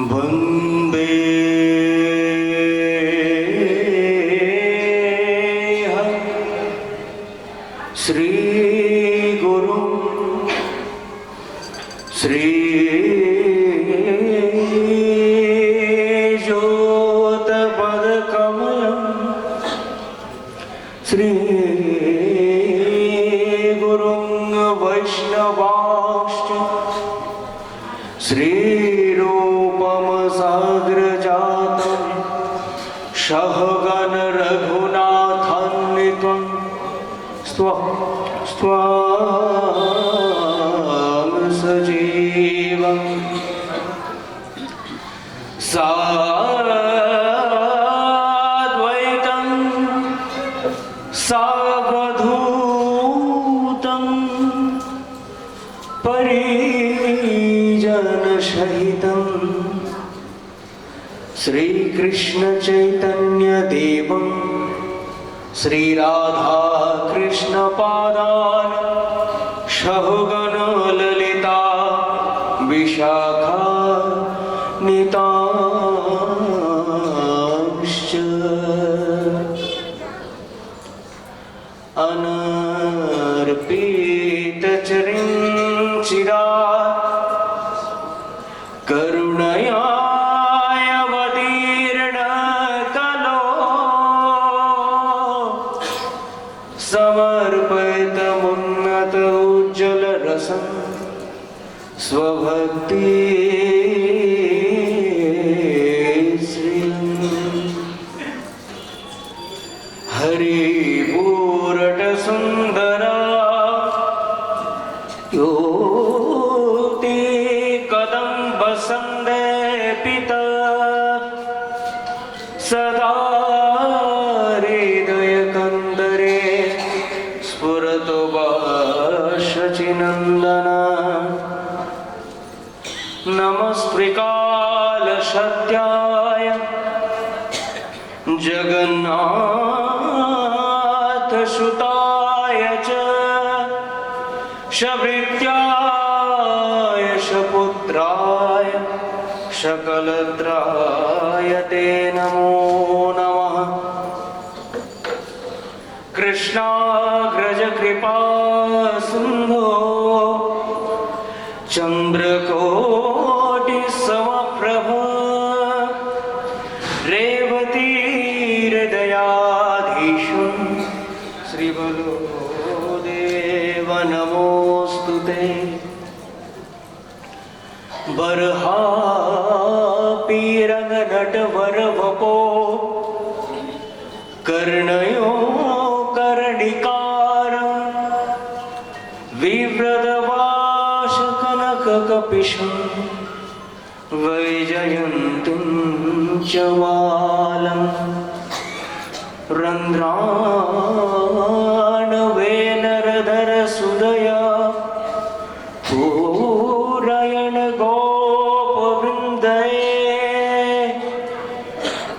वंदे श्री गुरु श्री ज्योतपद कमलम श्री गुरुं वैष्णवांश्च श्री साग्रजातं सहगण रघुनाथान्वितं स्वाम सजीवं साद्वैतं सावधूतं परिजनसहितं श्री कृष्ण चैतन्य देवं श्री राधा कृष्ण पादान सहगण ललिता विशाखा नितांश्च अनर्पित चिरिंचिरा करुणया समर्पितमुन्नत उज्ज्वल रसं स्वभक्ति श्री हरिपूरट सुंदरा योति कदम्ब संदेपित सदा नंदन नमस्त्रिकाल सत्याय जगन्नाथ सुताय च शभृत्याय शपुत्राय सकलत्राय ते नमो नमः। कृष्णाग्रज कृपा सिंधो चंद्रकोटि समप्रभ रेवती हृदयाधीशु श्रीबलो देव नमोस्तुते। बर्हापीरंग नटवर वपो कर्णयो कर्णिकार विव्रतवास कनक कपिशं वैजयन्तीं च वालं रन्ध्राणवेनरधर सुदया पूरयण गोपवृन्दये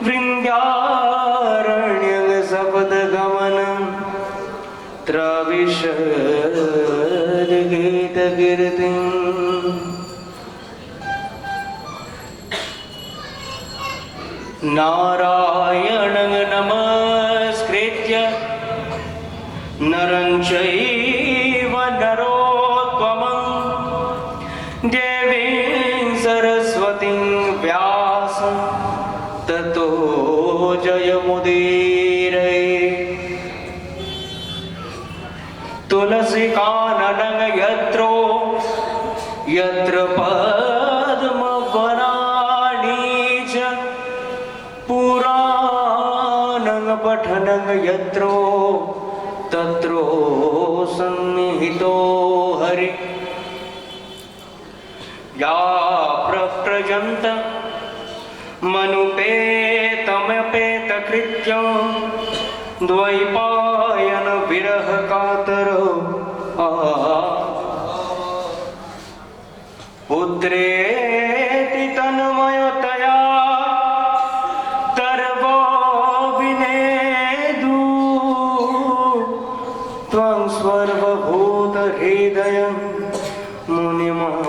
वृन्द्यारण्यं सपदगमनं त्रविशद्गीतकीर्तिम्। नारायणं नमस्कृत्य नरं चैव नरोत्तमं देवीं सरस्वतीं व्यासं ततो जयमुदीरये। तुलसीकाननं यत्रो यत्र पद्मवनानि च पुराणं पठनं यत्रो तत्रो सन्निहितो हरि। या प्रव्रजन्त मनुपेतमपेतकृत्यं द्वैपायन विरह कातरो पुत्रेति तन्मयतया तर्वो विनेदु त्वं सर्वभूतहृदयं मुनिमानतोऽस्मि।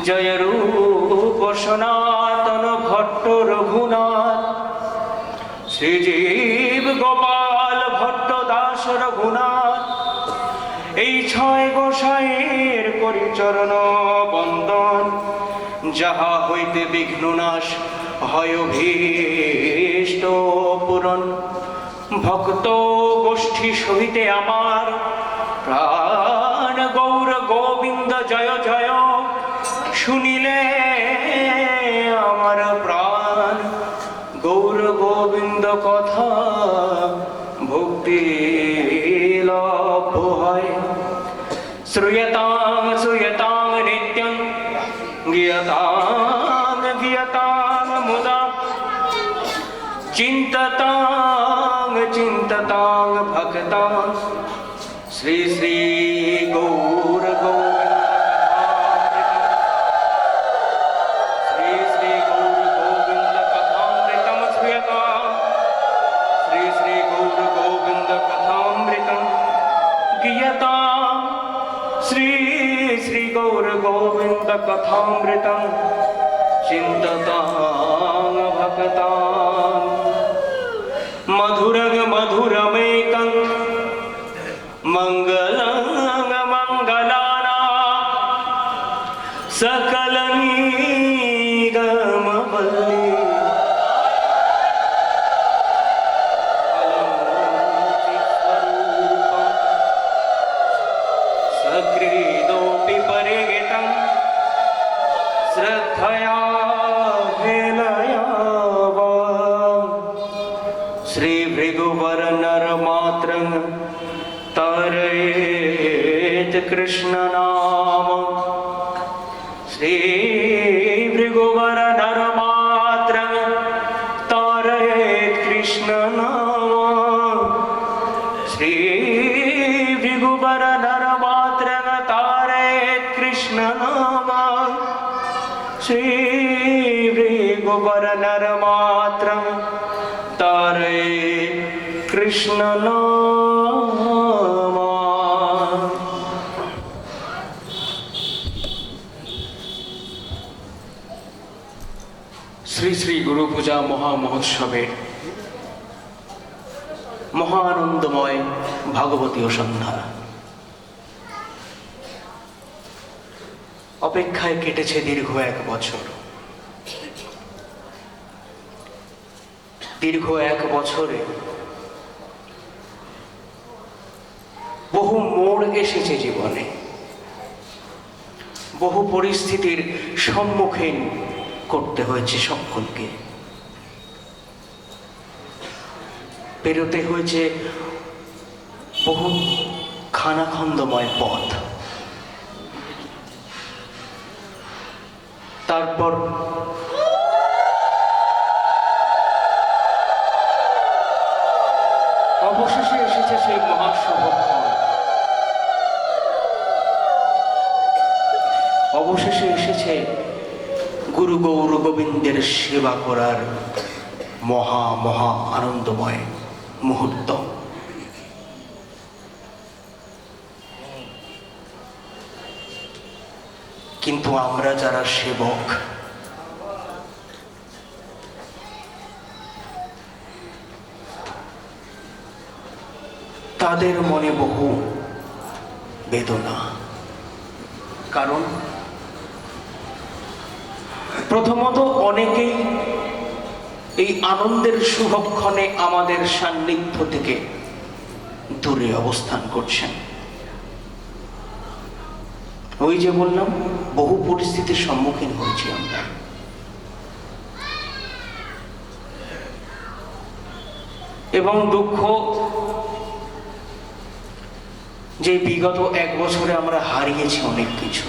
जय रूप सनातन भट्ट रघुनाथ, শ্রীজীব গোপাল ভট্ট দাস রঘুনাথ, এই ছয় গোসাইয়ের করিচরণ বন্দন। যাহা হইতে বিঘ্ন নাশ হয় অভীষ্ট পূরণ। ভক্ত গোষ্ঠী সহিতে আমার প্রাণ গৌর গোবিন্দ জয় জয়, শুনিলে আমার প্রাণ গৌর গোবিন্দ কথা ভক্তি লাভ হয়। শ্রূয়তাং শ্রূয়তাং নিত্যং গীয়তাং গীয়তাং মুদা, চিন্ততাং চিন্ততাং ভক্তাং শ্রী শ্রী গৌর গোবিন্দ। श्री श्री गौर गोविंद कथामृतं चिन्ततां भक्तां मधुरं मधुरमेकं मङ्गलं मङ्गलानां सकलनिगमवल्ली। श्रद्धया श्री भृगुवर नर मात्रं तारयेत कृष्ण नाम। श्री भृगुवर नर मात्रं तारयेत कृष्ण नाम। श्री भृगुवर नर मात्रं तारयेत कृष्ण नाम। श्री भृगुवर नर मात्रं तारयेत कृष्ण नाम। শ্রী শ্রী গুরু পূজা মহামহোৎসবের মহানন্দময় ভাগবতীয় সন্ধ্যা অপেক্ষায় কেটেছে দীর্ঘ এক বছর। দীর্ঘ এক বছরে বহু মোড় এসেছে জীবনে, বহু পরিস্থিতির সম্মুখীন করতে হয়েছে সকলকে। পেরোতে হয়েছে বহু খানাখন্দময় পথ। তারপর অবশেষে এসেছে সেই মহাশুভক্ষণ। অবশেষে এসেছে গুরু গৌর গোবিন্দের সেবা করার মহা মহা আনন্দময় মুহূর্ত। কিন্তু আমরা যারা সেবক, তাদের মনে বহু বেদনা। কারণ প্রথমত অনেকেই এই আনন্দের শুভক্ষণে আমাদের সান্নিধ্য থেকে দূরে অবস্থান করছেন। ওই যে বললাম, বহু পরিস্থিতির সম্মুখীন হয়েছি আমরা। এবং দুঃখ যে বিগত এক বছরে আমরা হারিয়েছি অনেক কিছু,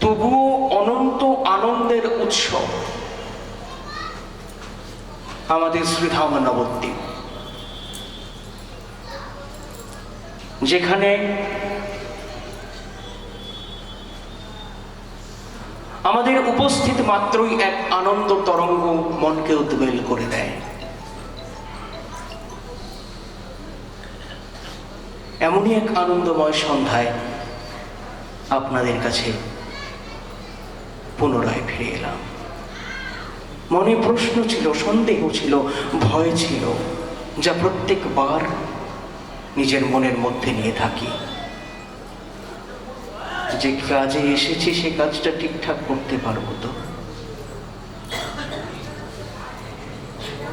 তবুও অনন্ত আনন্দের উৎসব আমাদের শ্রীধাম নবদ্বীপ, যেখানে আমাদের উপস্থিত মাত্রই এক আনন্দ তরঙ্গ মনকে উদ্বেল করে দেয়। এমনই এক আনন্দময় সন্ধ্যায় আপনাদের কাছে পুনরায় ফিরে এলাম। মনে প্রশ্ন ছিল, সন্দেহ ছিল, ভয় ছিল, যা প্রত্যেকবার নিজের মনের মধ্যে নিয়ে থাকি। যে কাজে এসেছি সে কাজটা ঠিকঠাক করতে পারবো তো?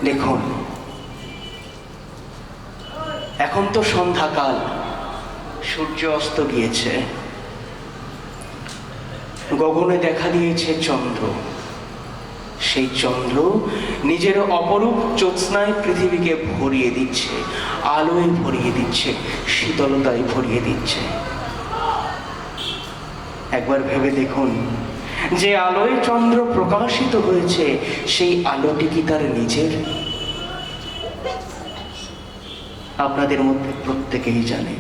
দেখুন, এখন তো সন্ধ্যাকাল, সূর্য অস্ত গিয়েছে, গগনে দেখা দিয়েছে চন্দ্র। সেই চন্দ্র নিজের অপরূপ জ্যোৎস্নায় পৃথিবীকে ভরিয়ে দিচ্ছে, আলোয় ভরিয়ে দিচ্ছে, শীতলতায় ভরিয়ে দিচ্ছে। একবার ভেবে দেখুন, যে আলোয় চন্দ্র প্রকাশিত হয়েছে সেই আলোটি কি তার নিজের? আপনাদের মধ্যে প্রত্যেকেই জানে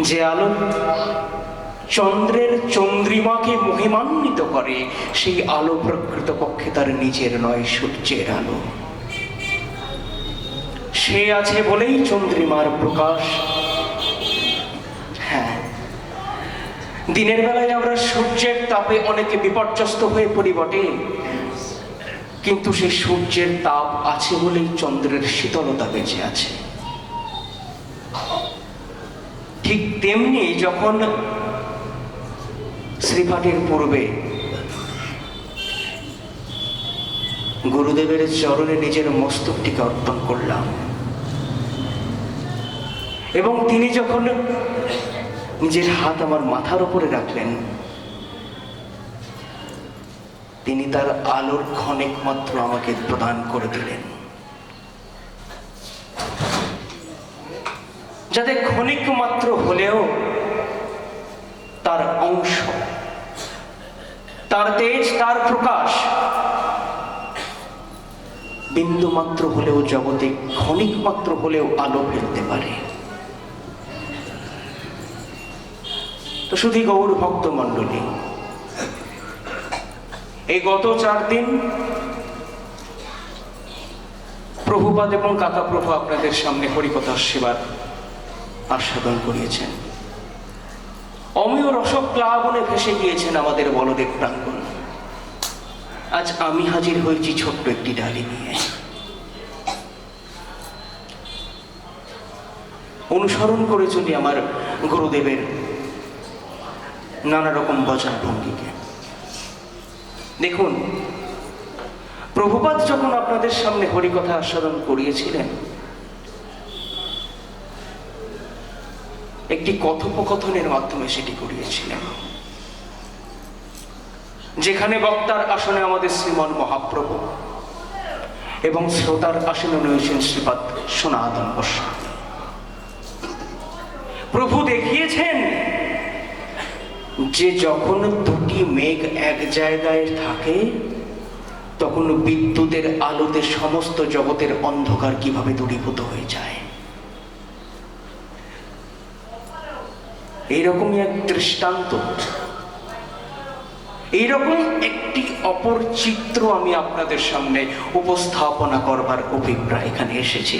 যে আলো চন্দ্রের চন্দ্রিমাকে মহিমান্বিত করে, সেই আলো প্রকৃতপক্ষে তার নিজের নয়, সূর্যের আলো। সে আছে বলেই চন্দ্রিমার প্রকাশ। হ্যাঁ, দিনের বেলায় আমরা সূর্যের তাপে অনেকে বিপর্যস্ত হয়ে পড়ি বটে, কিন্তু সেই সূর্যের তাপ আছে বলেই চন্দ্রের শীতলতা বেঁচে আছে। ঠিক তেমনি যখন শ্রীপাঠের পূর্বে গুরুদেবের চরণে নিজের মস্তকটিকে অর্পণ করলাম এবং তিনি যখন নিজের হাত আমার মাথার উপরে রাখলেন, তিনি তার আলোর ক্ষণিক মাত্র আমাকে প্রদান করে দিলেন, যাতে ক্ষণিক মাত্র হলেও তার অংশ, তার তেজ, তার প্রকাশ বিন্দু মাত্র হলেও জগতে ক্ষণিক মাত্র হলেও আলো ফেলতে পারে। তো শুধু গৌর ভক্ত মণ্ডলী, এই গত 4 দিন প্রভুপাদ এবং কাকা প্রভু আপনাদের সামনে হরিকথার সেবার আস্বাদন করিয়েছেন। অমীয় রসপ্লাবনে ভেসে গিয়েছেন আমাদের বলদেব প্রাঙ্গণ। আজ আমি হাজির হয়েছি ছোট্ট একটি ডালি নিয়ে। অনুসরণ করে চলি আমার গুরুদেবের নানা রকম বচন ভঙ্গিকে। দেখুন, প্রভুপাদ যখন আপনাদের সামনে হরিকথা আস্বাদন করিয়েছিলেন, একটি কথোপকথনের মাধ্যমে সেটি করিয়েছিলেন, যেখানে বক্তার আসনে আমাদের শ্রীমন মহাপ্রভু এবং শ্রোতার আসনে রয়েছেন শ্রীপাদ সনাতন গোস্বামী। প্রভু দেখিয়েছেন যে যখন দুটি মেঘ এক জায়গায় থাকে তখন বিদ্যুতের আলোতে সমস্ত জগতের অন্ধকার কিভাবে দূরীভূত হয়ে যায়। এইরকমই এক দৃষ্টান্ত, এইরকম একটি অপর চিত্র আমি আপনাদের সামনে উপস্থাপনা করবার অভিপ্রায় এখানে এসেছি।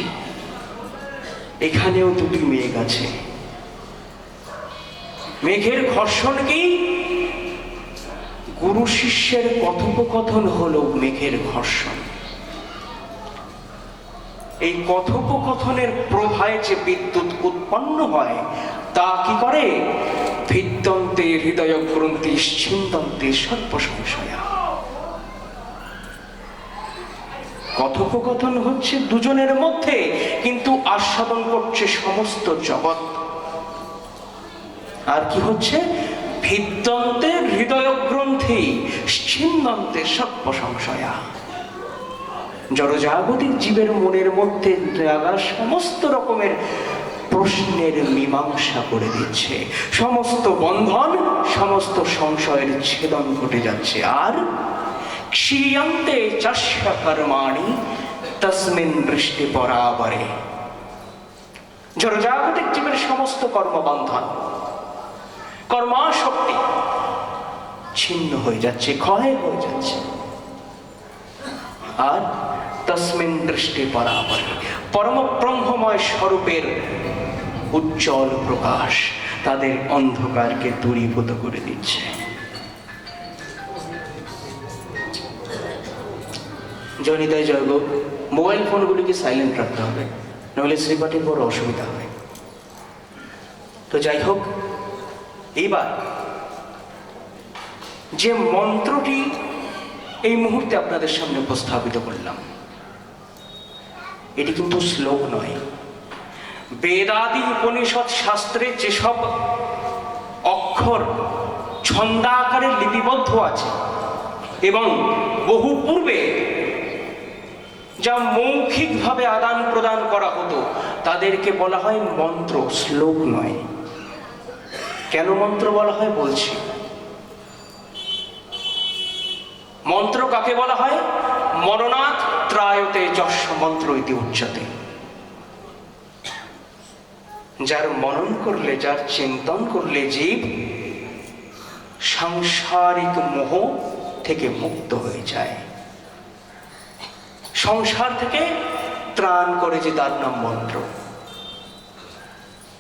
এখানেও দুটি মেঘ আছে। মেঘের ঘর্ষণ কি? গুরু শিষ্যের কথোপকথন হলো মেঘের ঘর্ষণ। এই কথোপকথনের প্রভায় যে বিদ্যুৎ উৎপন্ন হয় তা কি করে? ভিদ্যন্তে হৃদয় গ্রন্থি ছিন্দন্তে সর্বসংশয়া। কথোপকথন হচ্ছে দুজনের মধ্যে, কিন্তু আস্বাদন করছে সমস্ত জগৎ। আর কি হচ্ছে? ভিদ্যন্তে হৃদয় গ্রন্থি ছিন্দন্তে সর্বসংশয়া। জড়জাগতিক জীবের মনের মধ্যে লাগা সমস্ত রকমের প্রশ্নের মীমাংসা করে দিচ্ছে, সমস্ত বন্ধন, সমস্ত সংশয়ের ছেদন ঘটে যাচ্ছে। আর ক্ষীয়ন্তে চাস্য কর্মাণি তস্মিন দৃষ্টি পরাবরে। জড়জাগতিক জীবের সমস্ত কর্মবন্ধন, কর্মাশক্তি ছিন্ন হয়ে যাচ্ছে, ক্ষয় হয়ে যাচ্ছে। আর তস্মিন দৃষ্টি পরাপরে পরম ব্রহ্মময় স্বরূপের উজ্জ্বল প্রকাশ তাদের অন্ধকারকে দূরীভূত করে দিচ্ছে। জনিতায় জয়গ, মোবাইল ফোনগুলিকে সাইলেন্ট রাখতে হবে, নাহলে শ্রীপাঠের বড় অসুবিধা হবে। তো যাই হোক, এইবার যে মন্ত্রটি এই মুহূর্তে আপনাদের সামনে উপস্থাপিত করলাম, এটি কিন্তু শ্লোক নয়। বেদাদি উপনিষদ শাস্ত্রে যেসব অক্ষর ছন্দাকারে লিপিবদ্ধ আছে এবং বহু পূর্বে যা মৌখিকভাবে আদান প্রদান করা হতো, তাদেরকে বলা হয় মন্ত্র, শ্লোক নয়। কেন মন্ত্র বলা হয় বলছি। মন্ত্র কাকে বলা হয়? মরণাৎ ত্রায়তে যস্য মন্ত্র ইতি উচ্যতে। যার মনন করলে, যার চিন্তন করলে জীব সাংসারিক মোহ থেকে মুক্ত হয়ে যায়, সংসার থেকে ত্রাণ করে, যে তার নাম মন্ত্র।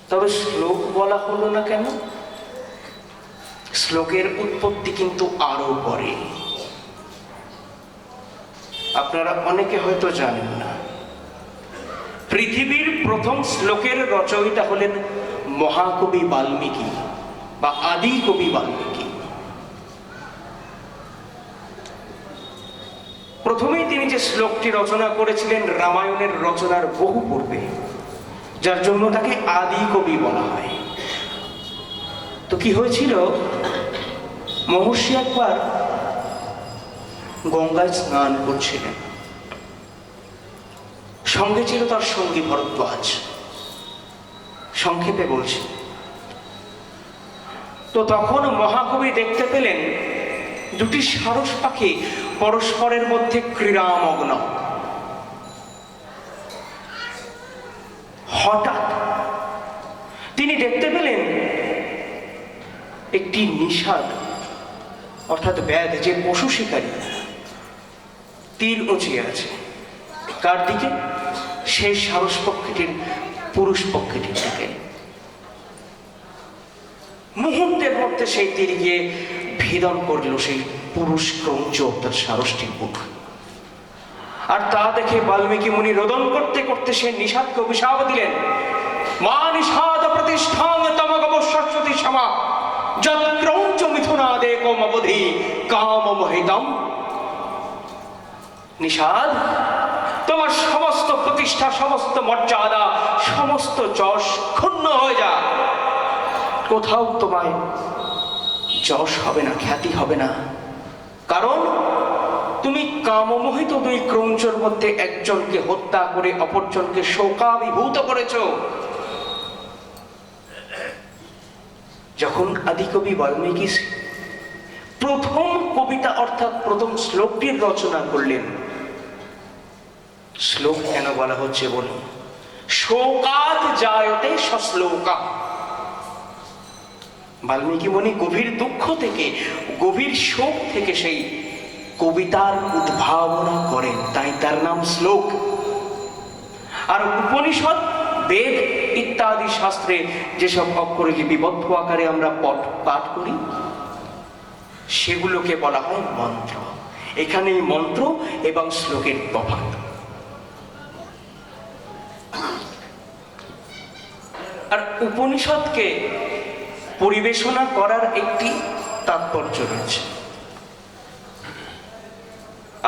তবে শ্লোক বলা হলো না কেন? শ্লোকের উৎপত্তি কিন্তু আরো পরে। আপনারা অনেকে হয়তো জানেন না, পৃথিবীর প্রথম শ্লোকের রচয়িতা হলেন মহাকবি বাল্মীকি বা আদি কবি বাল্মীকি। প্রথমেই তিনি যে শ্লোকটি রচনা করেছিলেন রামায়ণের রচনার বহু পূর্বে, যার জন্য তাকে আদি কবি বলা হয়। তো কি হয়েছিল, মহর্ষি একবার গঙ্গায় স্নান করছিলেন, সঙ্গে ছিল তার সঙ্গী ভরদ্বাজ। সংক্ষেপে বলছি। তো তখন মহাকবি দেখতে পেলেন দুটি সারস পাখি পরস্পরের মধ্যে ক্রীড়ামগ্ন। হঠাৎ তিনি দেখতে পেলেন একটি নিষাদ অর্থাৎ ব্যাধ, যে পশু শিকারী, তীর উঁচিয়ে আছে। কার দিকে? সেই সারস পক্ষীটির, পুরুষ পক্ষীটির দিকে। মুহূর্তের মধ্যে সেই তীর গিয়ে ভেদন করল সেই পুরুষ ক্রৌঞ্চ অর্থাৎ সারসটির বুক। আর তা দেখে বাল্মীকি মুনি রোদন করতে করতে সে নিষাদকে অভিশাপ দিলেন, মা নিষাদ প্রতিষ্ঠাং তমগব সরস্বতী সমা যৎ ক্রৌঞ্চ মিথুনাদে কোমবধি কাম মোহিতম। নিষাদ, তোমার সমস্ত প্রতিষ্ঠা, সমস্ত মর্যাদা, সমস্ত যশ ক্ষুণ্ণ হয়ে যাক। কোথাও তোমায় যশ হবে না, খ্যাতি হবে না, কারণ তুমি কামমোহিত দুই ক্রৌঞ্চের মধ্যে একজনকে হত্যা করে অপরজনকে শোকাভিভূত করেছ। যখন আদিকবি বাল্মীকি প্রথম কবিতা অর্থাৎ প্রথম শ্লোকটির রচনা করলেন, শ্লোক কেন বলা হচ্ছে বলুন? শোকাৎ জায়তে সশ্লোকা। বাল্মীকি মুনি গভীর দুঃখ থেকে, গভীর শোক থেকে সেই কবিতার উদ্ভাবনা করেন, তাই তার নাম শ্লোক। আর উপনিষদ, বেদ ইত্যাদি শাস্ত্রে যেসব অক্ষরে লিপিবদ্ধ আকারে আমরা পাঠ করি, সেগুলোকে বলা হয় মন্ত্র। এখানে মন্ত্র এবং শ্লোকের তফাৎ। আর উপনিষদকে পরিবেশনা করার একটি তাৎপর্য রয়েছে।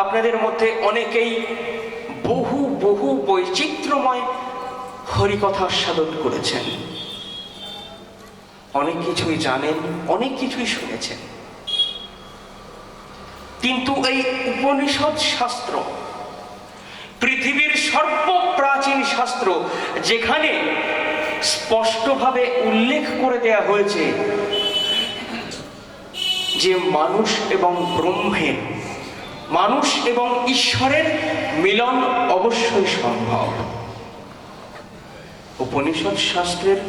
আপনাদের মধ্যে অনেকেই বহু বহু বৈচিত্র্যময় হরিকথা আস্বাদন করেছেন, অনেক কিছুই জানেন, অনেক কিছুই শুনেছেন। কিন্তু এই উপনিষদ শাস্ত্র পৃথিবীর সর্বপ্রাচীন শাস্ত্র, যেখানে স্পষ্টভাবে উল্লেখ করে দেয়া হয়েছে যে মানুষ এবং ব্রহ্মের, মানুষ এবং ঈশ্বরের মিলন অবশ্যই সম্ভব। উপনিষদ শাস্ত্রের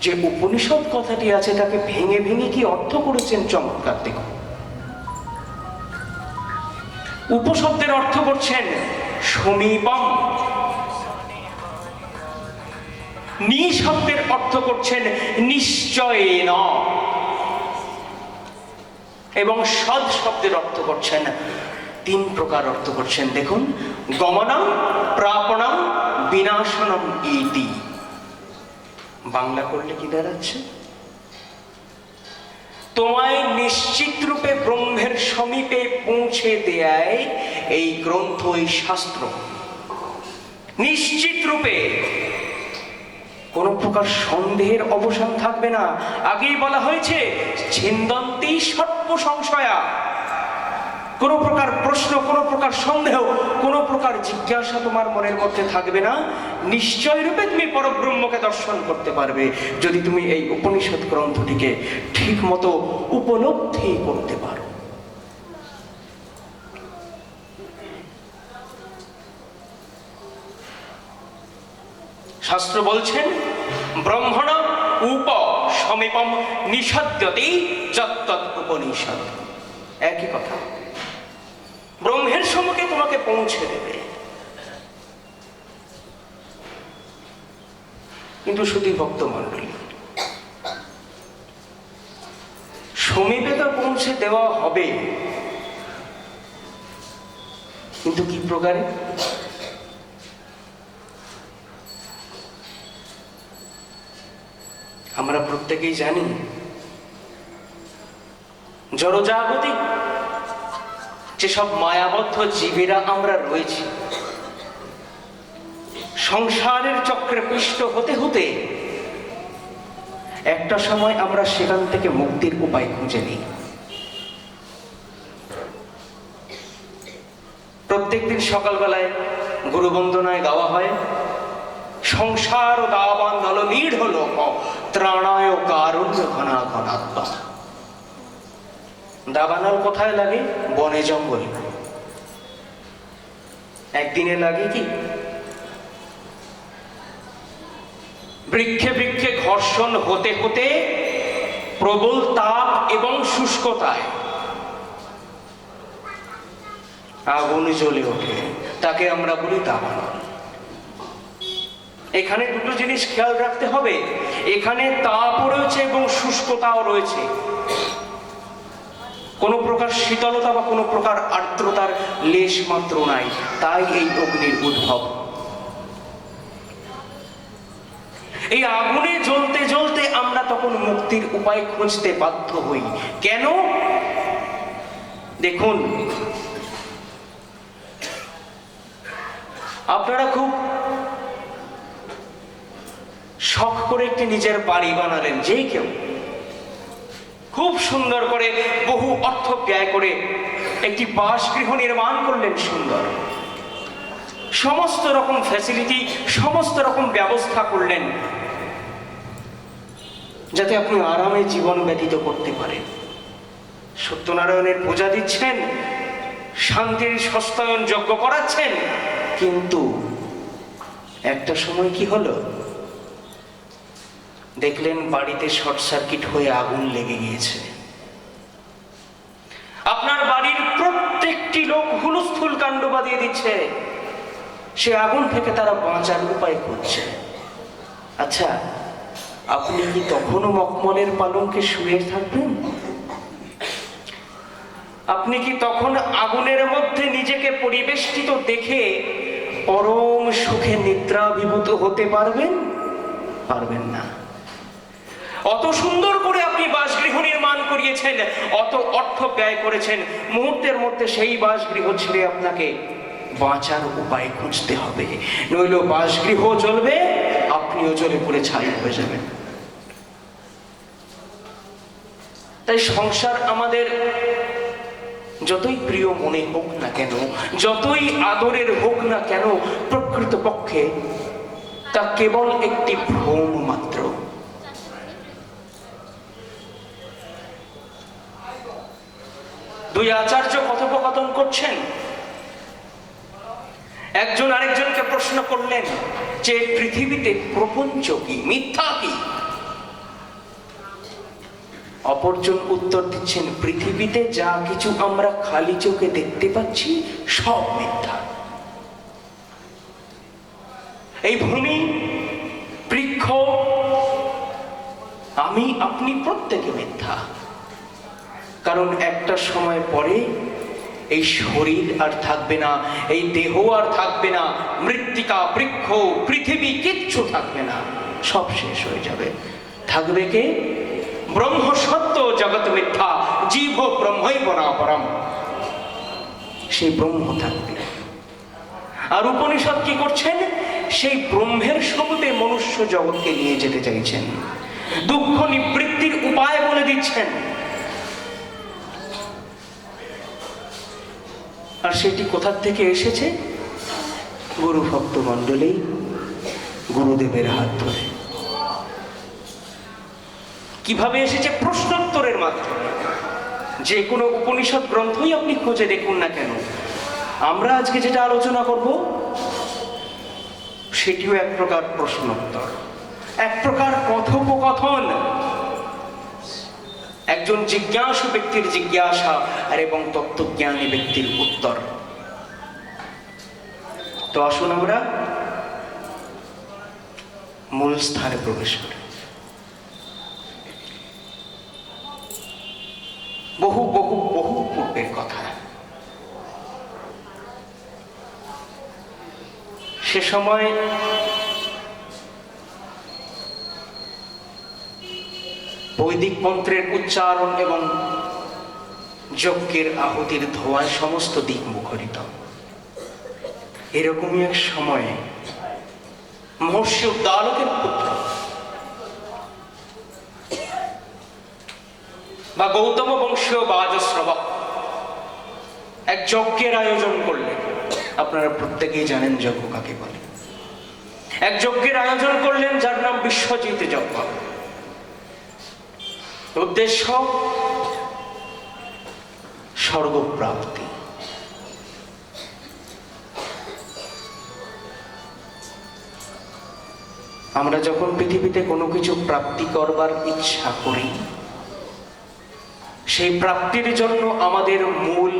যে উপনিষদ কথাটি আছে তাকে ভেঙে ভেঙে কি অর্থ করেছেন চমৎকার। দেখুন, উপশব্দের অর্থ করছেন সমীপম, নি শব্দের অর্থ করছেন নিশ্চয়েন, এবং সদ শব্দের অর্থ করছেন তিন প্রকার অর্থ করছেন। দেখুন, গমনম, প্রাপণম, বিনাশনম ইতি। বাংলা করলে কি দাঁড়াচ্ছে? তোমায় নিশ্চিত রূপে ব্রহ্মের সমীপে পৌঁছে দেয় এই গ্রন্থ, এই শাস্ত্র। নিশ্চিত রূপে কোন প্রকার সন্দেহের অবসান থাকবে না। আগেই বলা হয়েছে ছিন্দন্তি সর্ব সংশয়া। কোন প্রকার প্রশ্ন, কোন প্রকার সন্দেহ, কোন প্রকার জিজ্ঞাসা তোমার মনের মধ্যে থাকবে না। নিশ্চয় রূপে তুমি পরব্রহ্মকে দর্শন করতে পারবে যদি তুমি এই উপনিষদ গ্রন্থটিকে ঠিক মতো উপলব্ধি করতে পারো। শাস্ত্র বলছেন ব্রহ্মণ উপ সমীপম নিষদ্যতি যত্তৎ উপনিষদ। একই কথা, ব্রহ্মের সম্মুখে তোমাকে পৌঁছে দেবে। কিন্তু শুধু ভক্ত মণ্ডলী, সমীপে তো পৌঁছে দেওয়া হবে, কিন্তু কি প্রকারে? আমরা প্রত্যেকেই জানি জড়জাগতিক যেসব মায়াবদ্ধ জীবেরা আমরা রয়েছি, সংসারের চক্রে পিষ্ট হতে হতে একটা সময় আমরা সেখান থেকে মুক্তির উপায় খুঁজে নিই। প্রত্যেকদিন সকালবেলায় গুরুবন্দনায় গাওয়া হয়, সংসার দাবান দল নিঢ় লোক ত্রাণায় কারুণ্য ঘনা ঘনাত্মা। দাবানল কোথায় লাগে? বনে জঙ্গলে। একদিনে লাগে কি? বৃক্ষে বৃক্ষে ঘর্ষণ হতে হতে প্রবল তাপ এবং শুষ্কতায় আগুন জ্বলে ওঠে, তাকে আমরা বলি দাবানল। এখানে দুটো জিনিস খেয়াল রাখতে হবে, এখানে তাপও রয়েছে এবং শুষ্কতাও রয়েছে। কোন প্রকার শীতলতা বা কোন প্রকার আর্দ্রতার লেশ মাত্র নাই, তাই এই অগ্নির উদ্ভব। এই আগুনে জ্বলতে জ্বলতে আমরা তখন মুক্তির উপায় খুঁজতে বাধ্য হই। কেন? দেখুন, আপনারা খুব শখ করে একটি নিজের বাড়ি বানালেন, যে কেউ খুব সুন্দর করে বহু অর্থ ব্যয় করে একটি বাসগৃহ নির্মাণ করলেন, সুন্দর সমস্ত রকম ফ্যাসিলিটি, সমস্ত রকম ব্যবস্থা করলেন যাতে আপনি আরামে জীবন ব্যতীত করতে পারেন। সত্যনারায়ণের পূজা দিচ্ছেন, শান্তির সস্তায়ন যজ্ঞ করাচ্ছেন, কিন্তু একটা সময় কি হলো? দেখলেন বাড়িতে শর্ট সার্কিট হয়ে আগুন লেগে গিয়েছে। আপনার বাড়ির প্রত্যেকটি লোক হুলস্থুল কাণ্ড বাঁধিয়ে দিচ্ছে, সে আগুন থেকে তারা বাঁচার উপায় খুঁজছে। আচ্ছা, আপনি কি তখনও মখমলের পালঙ্কে শুয়ে থাকবেন? আপনি কি তখন আগুনের মধ্যে নিজেকে পরিবেষ্টিত দেখে পরম সুখে নিদ্রাভিভূত হতে পারবেন? পারবেন না। অত সুন্দর করে আপনি বাসগৃহ নির্মাণ করিয়েছেন, অত অর্থ ব্যয় করেছেন, মুহূর্তের মধ্যে সেই বাসগৃহ ছেড়ে আপনাকে বাঁচার উপায় খুঁজতে হবে, নইল বাসগৃহ জ্বলবে, আপনিও জ্বলে পড়ে ছাই হয়ে যাবেন। তাই সংসার আমাদের যতই প্রিয় মনে হোক না কেন, যতই আদরের হোক না কেন, প্রকৃতপক্ষে তা কেবল একটি ভ্রম মাত্র। দুই আচার্য কথোপকথন করছেন, একজন আরেকজনকে প্রশ্ন করলেন যে পৃথিবীতে প্রপঞ্চ কি, মিথ্যা কি? অপরজন উত্তর দিচ্ছেন, পৃথিবীতে যা কিছু আমরা খালি চোখে দেখতে পাচ্ছি সব মিথ্যা। এই ভূমি, বৃক্ষ, আমি, আপনি প্রত্যেকে মিথ্যা। কারণ একটা সময় পরে এই শরীর আর থাকবে না, এই দেহ আর থাকবে না, মৃত্তিকা, বৃক্ষ, পৃথিবী কিচ্ছু থাকবে না, সব শেষ হয়ে যাবে। থাকবে কে? ব্রহ্ম সত্য, জগৎ মিথ্যা, জীব ব্রহ্মই পরাপরম। সেই ব্রহ্ম থাকবে। আর উপনিষদ কি করছেন? সেই ব্রহ্মের সমুদে মনুষ্য জগৎকে নিয়ে যেতে চাইছেন, দুঃখ নিবৃত্তির উপায় বলে দিচ্ছেন। আর সেটি কোথা থেকে এসেছে? গুরু ভক্ত মণ্ডলী, গুরুদেবের হাত ধরে। কিভাবে এসেছে? প্রশ্নোত্তরের মাধ্যমে। যে কোনো উপনিষদ গ্রন্থই আপনি খুঁজে দেখুন না কেন, আমরা আজকে যেটা আলোচনা করব সেটিও এক প্রকার প্রশ্নোত্তর, এক প্রকার কথোপকথন। একজন জিজ্ঞাসু ব্যক্তির জিজ্ঞাসা আর এবং তত্ত্বজ্ঞানী ব্যক্তির উত্তর। তো আসুন আমরা মূল স্থানে প্রবেশ করি। বহু বহু বহু পূর্বের কথা। সে সময় বৈদিক মন্ত্রের উচ্চারণ এবং যজ্ঞের আহুতির ধোঁয়ায় সমস্ত দিক মুখরিত। এরকমই এক সময়ে মহর্ষি উদ্দালকের পুত্র বা গৌতম বংশীয় বাজশ্রবক এক যজ্ঞের আয়োজন করলেন। আপনারা প্রত্যেকেই জানেন যজ্ঞ কাকে বলে। এক যজ্ঞের আয়োজন করলেন যার নাম বিশ্বজিৎ যজ্ঞ। উদ্দেশ্য স্বর্গপ্রাপ্তি। আমরা যখন পৃথিবীতে কোনো কিছু প্রাপ্তি করবার ইচ্ছা করি, সেই প্রাপ্তির জন্য আমাদের মূল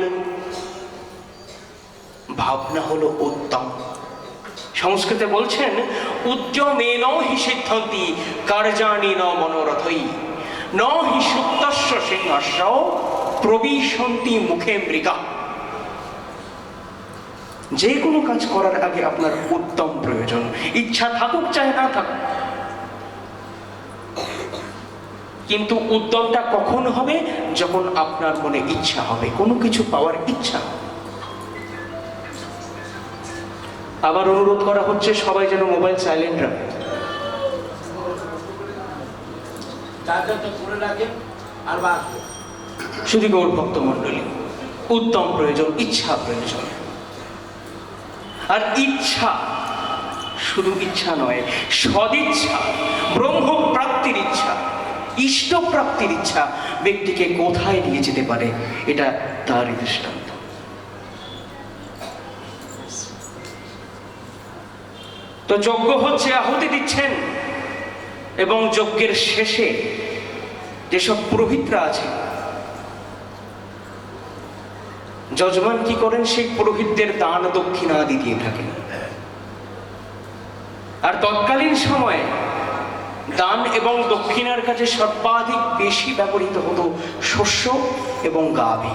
ভাবনা হলো উদ্যম। সংস্কৃতে বলছেন, উদ্যমেন হি সিদ্ধন্তি কার্যাণি ন মনোরথৈ ন হি সুপ্তস্য সিংহস্য প্রবিশন্তি মুখে মৃগা। যে কোনো কাজ করার আগে আপনার উদ্যম প্রয়োজন, ইচ্ছা থাকুক চাই না থাকুক। কিন্তু উদ্যমটা কখন হবে? যখন আপনার মনে ইচ্ছা হবে, কোনো কিছু পাওয়ার ইচ্ছা। আবার অনুরোধ করা হচ্ছে সবাই যেন মোবাইল সাইলেন্ট রাখে। শুধু গৌর ভক্ত মন্ডলী, উদ্যম প্রয়োজন, ইচ্ছা প্রয়োজন। আর ইচ্ছা শুধু ইচ্ছা নয়, সদিচ্ছা, ব্রহ্ম প্রাপ্তির ইচ্ছা, ইষ্ট প্রাপ্তির ইচ্ছা ব্যক্তিকে কোথায় নিয়ে যেতে পারে, এটা তারই দৃষ্টান্ত। তো যজ্ঞ হচ্ছে, আহুতি দিচ্ছেন, এবং যজ্ঞের শেষে যেসব পুরোহিতরা আছে, যজমান কি করেন? সেই পুরোহিতদের দান দক্ষিণা দিয়ে থাকেন। আর তৎকালীন সময়ে দান এবং দক্ষিণার কাছে সর্বাধিক বেশি ব্যবহৃত হতো শস্য এবং গাভী।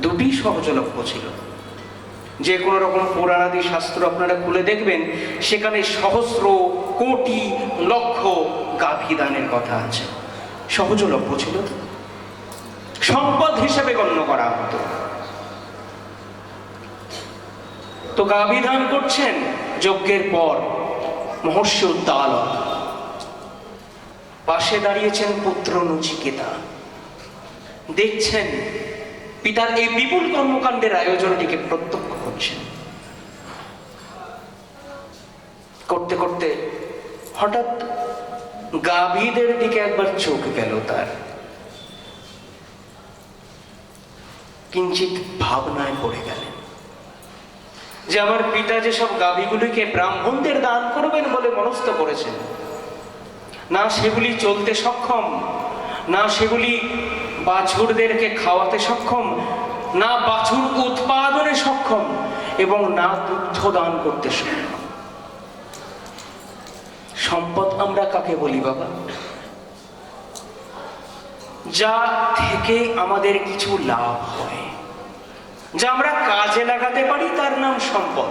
দুটি সহজলভ্য ছিল। যে কোনো রকম পুরাণাদি শাস্ত্র আপনারা খুলে দেখবেন, সেখানে সহস্র, কোটি, লক্ষ গাভী দানের কথা আছে। সহজলভ্য ছিল, সম্পদ হিসেবে গণ্য করা হতো। তো গাভী দান করছেন যজ্ঞের পর মহর্ষি উদ্দালক। পাশে দাঁড়িয়েছেন পুত্র নচিকেতা, দেখছেন পিতার এই বিপুল কর্মকাণ্ডের আয়োজনটিকে প্রত্যক্ষ করছেন। করতে করতে হঠাৎ গাভীদের দিকে একবার চোখ গেল তার। কিঞ্চিত ভাবনায় পড়ে গেলেন যে আমার পিতা যেসব গাভীগুলিকে ব্রাহ্মণদের দান করবেন বলে মনস্থ করেছেন, না সেগুলি চলতে সক্ষম, না সেগুলি বাছুরদেরকে খাওয়াতে সক্ষম, না বাছুর উৎপাদনে সক্ষম, এবং না দুগ্ধ দান করতে সক্ষম। সম্পদ আমরা কাকে বলি বাবা? যা থেকে আমাদের কিছু লাভ হয়, যা আমরা কাজে লাগাতে পারি, তার নাম সম্পদ।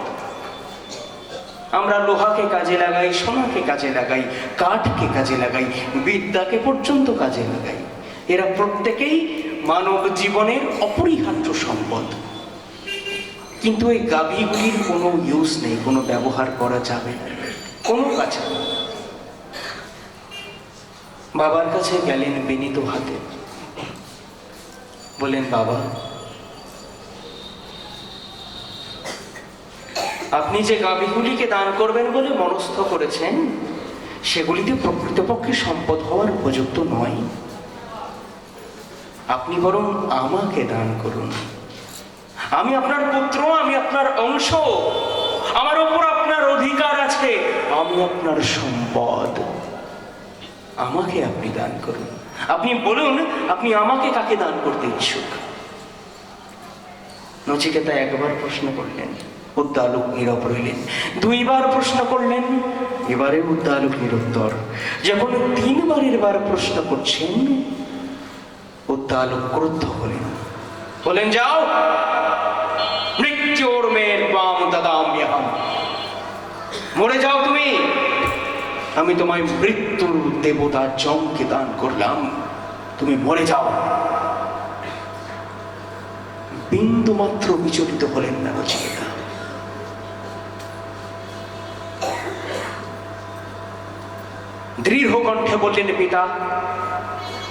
আমরা লোহাকে কাজে লাগাই, সোনাকে কাজে লাগাই, কাঠকে কাজে লাগাই, বিদ্যাকে পর্যন্ত কাজে লাগাই। এরা প্রত্যেকেই মানব জীবনের অপরিহার্য সম্পদ। কিন্তু এই গাভীগুলির কোনো ইউজ নেই, কোনো ব্যবহার করা যাবে না, কোনো কাছে। বাবার কাছে গেলেন বিনীত হাতে, বলেন, বাবা, আপনি যে গাভীগুলিকে দান করবেন বলে মনস্থ করেছেন, সেগুলিতে প্রকৃতপক্ষে সম্পদ হওয়ার উপযুক্ত নয়। আপনি বরং আমাকে দান করুন। আমি আপনার পুত্র, আমি আপনার অংশ, আমার উপর আপনার অধিকার আছে, আমি আপনার সম্পদ। আমাকে আপনি দান করুন। আপনি বলুন, আপনি আমাকে কাকে দান করতে ইচ্ছুক? নচিকেতা একবার প্রশ্ন করলেন, উদ্দালক নীরব রইলেন। দুইবার প্রশ্ন করলেন, এবারে উদ্দালক নিরুত্তর। যখন তিনবারের বার প্রশ্ন করছেন, উদ্দালক ক্রুদ্ধ হলেন, বলেন, যাও, মৃত্যুর মেয়ের বাম দাদাম্যহম, মরে যাও তুমি। আমি তোমায় মৃত্যুর দেবতা যমকে দান করলাম, তুমি মরে যাও। বিন্দু মাত্র বিচলিত হলেন না নচিকেতা। দৃঢ় কণ্ঠে বললেন, পিতা,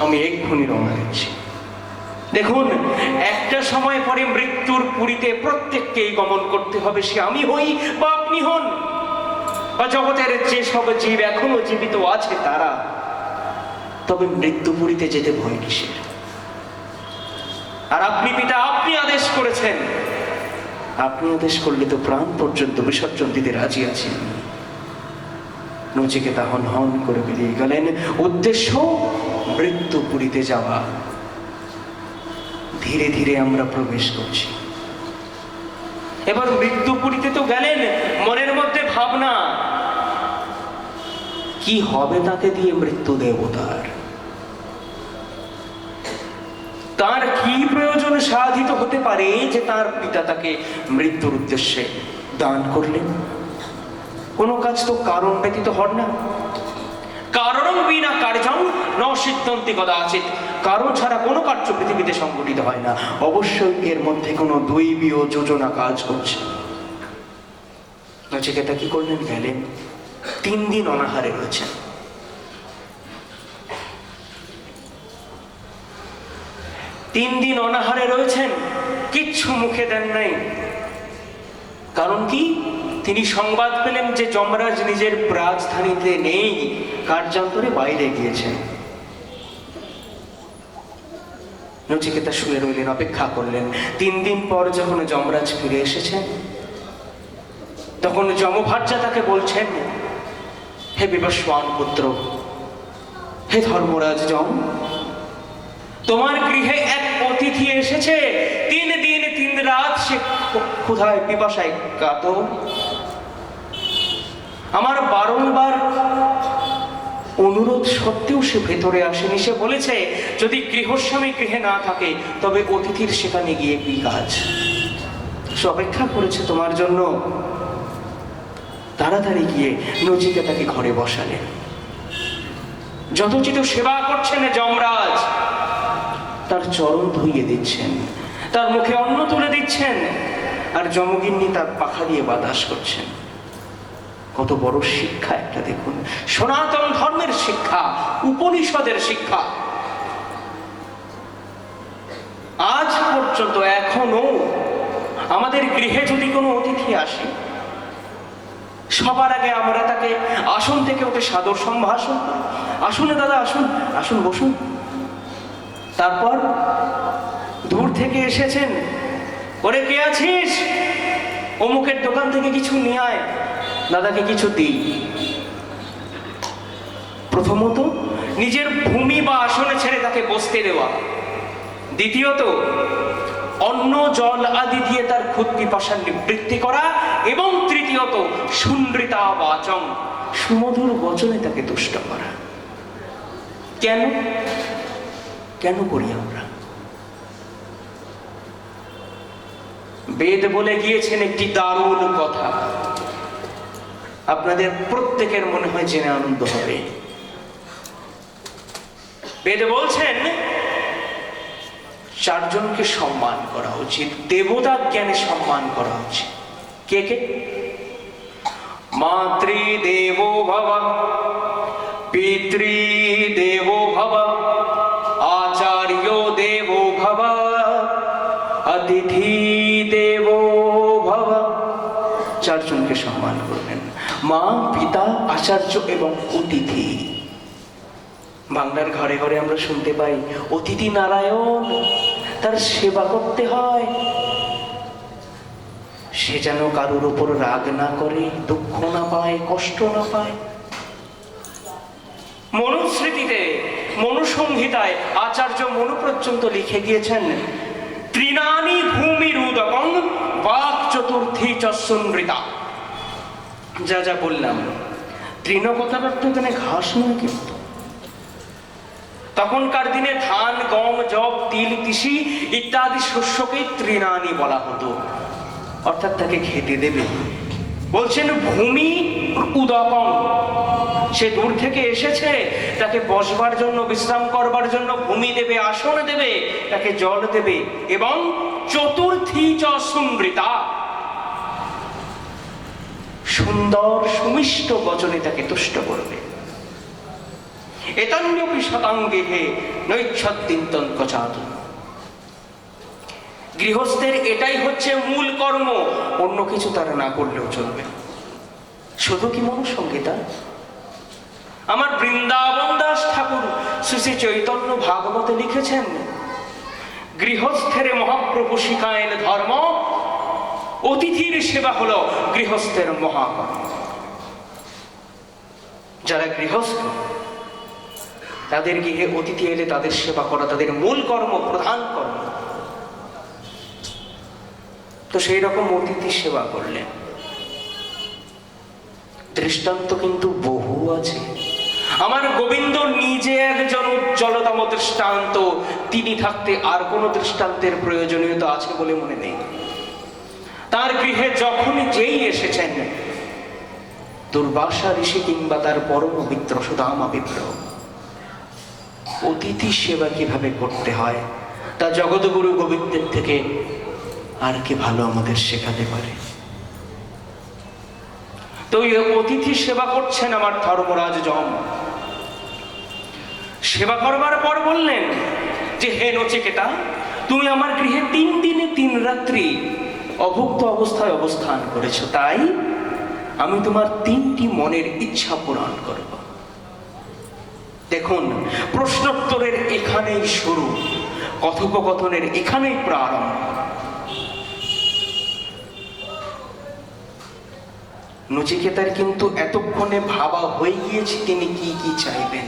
আমি এক্ষুনি রওনা দিচ্ছি। দেখুন, একটা সময় পরে মৃত্যুর পুরীতে প্রত্যেককেই গমন করতে হবে, সে আমি হই বা আপনি হন, বা জগতের যে সব জীব এখনো জীবিত আছে তারা। তবে মৃত্যুপুরীতে যেতে ভয় কিসের? আর আপনি পিতা, আপনি আদেশ করেছেন, আপনি আদেশ করলে তো প্রাণ পর্যন্ত বিসর্জন দিতে রাজি আছেন। নচিকেতা হন হন করে বেরিয়ে গেলেন। উদ্দেশ্য মৃত্যুপুরীতে যাওয়া। ধীরে ধীরে আমরা প্রবেশ করছি। এবার মৃত্যুপুরীতে তো গেলেন, মনের মধ্যে ভাবনা, কি হবে তাকে দিয়ে মৃত্যু দেবতার? তার কি প্রয়োজন সাধিত হতে পারে যে তার পিতা তাকে মৃত্যুর উদ্দেশ্যে দান করলেন? কোনো কাজ তো কারণ ব্যতীত হন না। কারণ বিনা কার্যং ন সিদ্ধ্যন্তি কদাচিৎ। কারণ ছাড়া কোনো কার্য পৃথিবীতে সংঘটিত হয় না। অবশ্যই এর মধ্যে কোনো দৈবীয় যোজনা কাজ করছে। নচিকেতা কি করলেন? গেলেন, 3 দিন অনাহারে রয়েছেন। তিন দিন অনাহারে রয়েছেন, কিচ্ছু মুখে দেন নাই। কারণ কি? তিনি সংবাদ পেলেন যে যমরাজ নিজের রাজধানীতে নেই, কার্যান্তরে বাইরে গিয়েছেন। নচিকেতা শুয়ে রইলেন, অপেক্ষা করলেন। 3 দিন পর যখন যমরাজ ফিরে এসেছেন, তখন যমভার্যা তাকে বলছেন, হে বিবস্বান পুত্র, হে ধর্মরাজ যম, তোমার গৃহে এক অতিথি এসেছে। 3 দিন 3 রাত সে ক্ষুধায় পিপাসায় কাতর। আমার বারংবার অনুরোধ সত্ত্বেও সে ভেতরে আসেনি। সে বলেছে, যদি গৃহস্বামী গৃহে না থাকে তবে অতিথির সেখানে গিয়ে কি কাজ? সে অপেক্ষা করেছে তোমার জন্য। তাড়াতাড়ি গিয়ে নচিকেতাকে ঘরে বসালেন। যথোচিত সেবা করছেন যমরাজ। তার চরণ ধুইয়ে দিচ্ছেন, তার মুখে অন্ন তুলে দিচ্ছেন, আর যমগিন্নি তার পাখা দিয়ে বাতাস করছেন। কত বড় শিক্ষা একটা দেখুন! সনাতন ধর্মের শিক্ষা, উপনিষদের শিক্ষা। আজ পর্যন্ত এখনো আমাদের গৃহে যদি কোনো অতিথি আসে, সবার আগে আমরা তাকে আসন থেকে উঠে সাদর সম্ভাষণ, আসুন দাদা, আসুন, আসুন, বসুন। তারপর দূর থেকে এসেছেন, ওরে কে আছিস? অমুকের দোকান থেকে কিছু নিয়ে আয়, দাদাকে কিছু দিই। প্রথমত নিজের ভূমি বা আসনে ছেড়ে তাকে বসতে দেওয়া, দ্বিতীয়ত অন্ন জল আদি দিয়ে তার ক্ষুদ পিপাসা নিবৃত্তি করা, এবং তৃতীয়ত সুনৃতা বাচং, সুমধুর বচনে তাকে তুষ্ট করা। কেন কেন করি আমরা? বেদ বলে গিয়েছেন একটি দারুণ কথা, আপনাদের প্রত্যেকের মনে হয় জেনে আনন্দ হবে। বেদ বলছেন চারজনকে সম্মান করা উচিত, দেবতা জ্ঞানে সম্মান করা উচিত। কে কে? মাতৃদেবো ভব, পিতৃদেবো ভব, আচার্য দেবো ভব, অতিথি দেবো ভব। চারজনকে সম্মান করবেন, মা, পিতা, আচার্য এবং অতিথি। বাংলার ঘরে ঘরে আমরা শুনতে পাই অতিথি নারায়ণ, তার সেবা করতে হয়। সে যেন কারোর উপর রাগ না করে, দুঃখ না পায়, কষ্ট না পায়। মনুস্মৃতিতে, মনুসংহিতায় আচার্য মনু পর্যন্ত লিখে গিয়েছেন, ত্রিনানি ভূমির উদকং বাক চতুর্থী চন্দ্রিতা। যা যা বললাম, তৃণ কথার অর্থ এখানে ঘাস নয় কিন্তু। তখনকার দিনে ধান, গম, জব, তিল, তিসি ইত্যাদি শস্যকে তৃণানি বলা হতো, অর্থাৎ তাকে খেতে দেবে। বলছেন ভূমি উদকং, সে দূর থেকে এসেছে, তাকে বসবার জন্য, বিশ্রাম করবার জন্য ভূমি দেবে, আসন দেবে, তাকে জল দেবে, এবং চতুর্থী চ সুনৃতা, সুন্দর সুমিষ্ট বচনে তাকে তুষ্ট করবে। এতন্যপি শতাঙ্গেহে নৈচ্ছদ্দিন্তং কচাতু। গৃহস্থের এটাই হচ্ছে মূল কর্ম, অন্য কিছু তারা না করলেও চলবে। শুধু কি মনুসংহিতা? আমার বৃন্দাবন দাস ঠাকুর শ্রী শ্রী চৈতন্য ভাগবতে লিখেছেন, গৃহস্থের মহাপ্রভু শিখায়েন ধর্ম, অতিথির সেবা হলো গৃহস্থের মহাকর্ম। যারা গৃহস্থ, তাদের গৃহে অতিথি এলে তাদের সেবা করা তাদের মূল কর্ম, প্রধান কর্ম। তো সেই রকম অতিথি সেবা করলেন। দৃষ্টান্ত কিন্তু বহু আছে। আমার গোবিন্দ নিজে একজন উজ্জ্বলতম দৃষ্টান্ত, তিনি থাকতে আর কোনো দৃষ্টান্তের প্রয়োজনীয়তা আছে বলে মনে নেই। তার গৃহে যখনই যেই এসেছেন, দুর্বাসা ঋষি কিংবা তার পরম মিত্র সুদামা বিপ্র, অতিথি সেবা কিভাবে করতে হয় তা জগৎগুরু গোবিন্দের থেকে আর কি ভালো আমাদের শেখাতে পারে। তো অতিথি সেবা করছেন আমার ধর্মরাজ যম। সেবা করবার পর বললেন যে, হে নচিকেতা, তুমি আমার গৃহে 3 দিনে 3 রাত্রি অভুক্ত অবস্থায় অবস্থান করেছ, তাই আমি তোমার 3টি মনের ইচ্ছা পূরণ করব। দেখুন, প্রশ্নোত্তরের এখানেই শুরু, কথোপকথনের এখানেই প্রারম্ভ। নচিকেতার কিন্তু এতক্ষণে ভাবা হয়ে গিয়েছে তিনি কি কি চাইবেন।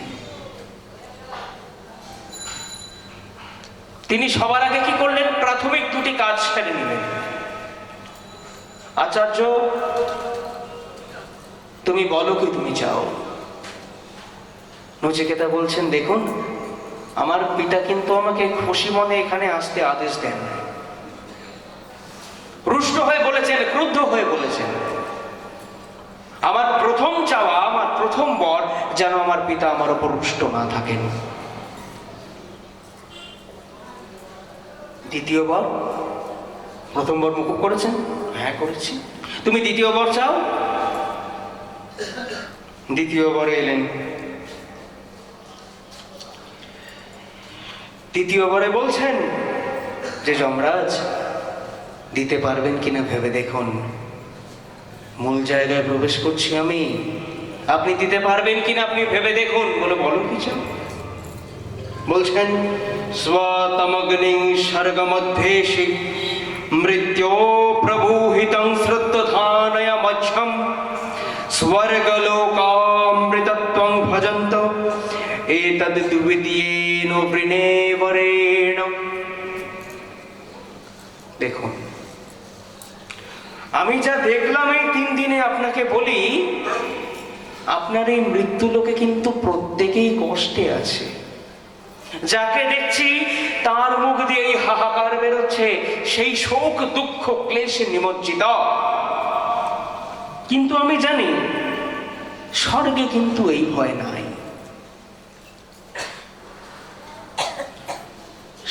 তিনি সবার আগে কি করলেন? প্রাথমিক 2টি কাজ সেরে নিলেন। আচার্য, তুমি বলো কি তুমি চাও? নচিকেতা বলছেন, দেখুন, আমার পিতা কিন্তু আমাকে খুশি মনে এখানে আসতে আদেশ দেন, রুষ্ট হয়ে বলেছেন, ক্রুদ্ধ হয়ে বলেছেন, আমার প্রথম চাওয়া, আমার প্রথম বর যেন আমার পিতা আমার উপর রুষ্ট না থাকেন। দ্বিতীয় বর? প্রথম বর মুকুব করেছেন? হ্যাঁ করেছি। তুমি দ্বিতীয় বর চাও? দ্বিতীয় বরে এলেন। দ্বিতীয় বরে বলছেন যে, যমরাজ, দিতে পারবেন কিনা ভেবে দেখুন, মূল জায়গায় প্রবেশ করছি আমি, আপনি দিতে পারবেন কিনা আপনি ভেবে দেখুন। বলে, বলো কি চাও? বলছেন, স্বতমগ্নিং স্বর্গমধ্যেশি মৃত্যু প্রভূহিতং শ্রুতধানয় মধ্যম স্বর্গলোকামৃতত্বং ভজন্ত বৃণে বরেণ। দেখুন, আমি যা দেখলাম এই 3 দিনে আপনাকে বলি, আপনার এই মৃত্যু লোকে কিন্তু প্রত্যেকেই কষ্টে আছে। যাকে দেখছি তার মুখ দিয়ে এই হাহাকার বেরোচ্ছে, সেই শোক দুঃখ ক্লেশে নিমজ্জিত। কিন্তু আমি জানি স্বর্গে কিন্তু এই ভয় নাই।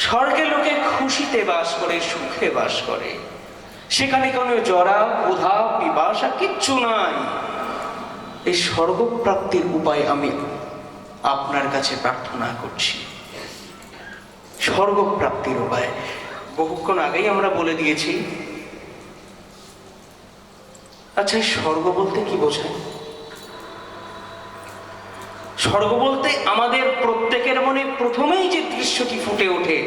স্বর্গে লোকে খুশিতে বাস করে, সুখে বাস করে। সেখানে কোনো জরা ক্ষুধা পিপাসা কিচ্ছু নাই। এই স্বর্গ প্রাপ্তির উপায় আমি আপনার কাছে প্রার্থনা করছি। স্বর্গ প্রাপ্তির উপায় বহুক্ষণ আগেই আমরা বলে দিয়েছি। আচ্ছা, স্বর্গ বলতে কি বোঝায়? স্বর্গ বলতে আমাদের প্রত্যেকের মনে প্রথমেই যে দৃশ্যটি ফুটে ওঠে,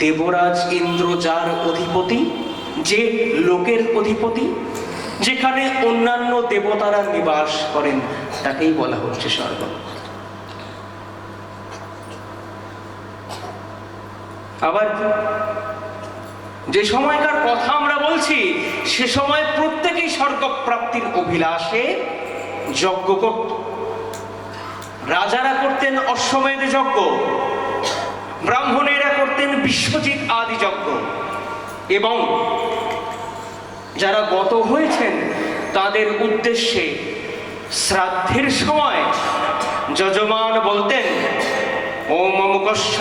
দেবরাজ ইন্দ্র যার অধিপতি, যে লোকের অধিপতি, যেখানে অন্যান্য দেবতারা নিবাস করেন, তাকেই বলা হচ্ছে স্বর্গ। আবার যে সময়কার কথা আমরা বলছি, সে সময় প্রত্যেকেই স্বর্গ প্রাপ্তির অভিলাষে যজ্ঞ করত। রাজারা করতেন অশ্বমেধ যজ্ঞ, ব্রাহ্মণেরা করতেন বিশ্বজিৎ আদি যজ্ঞ, এবং যারা গত হয়েছেন তাদের উদ্দেশ্যে শ্রাদ্ধের সময় যজমান বলতেন, ওম অমুকস্য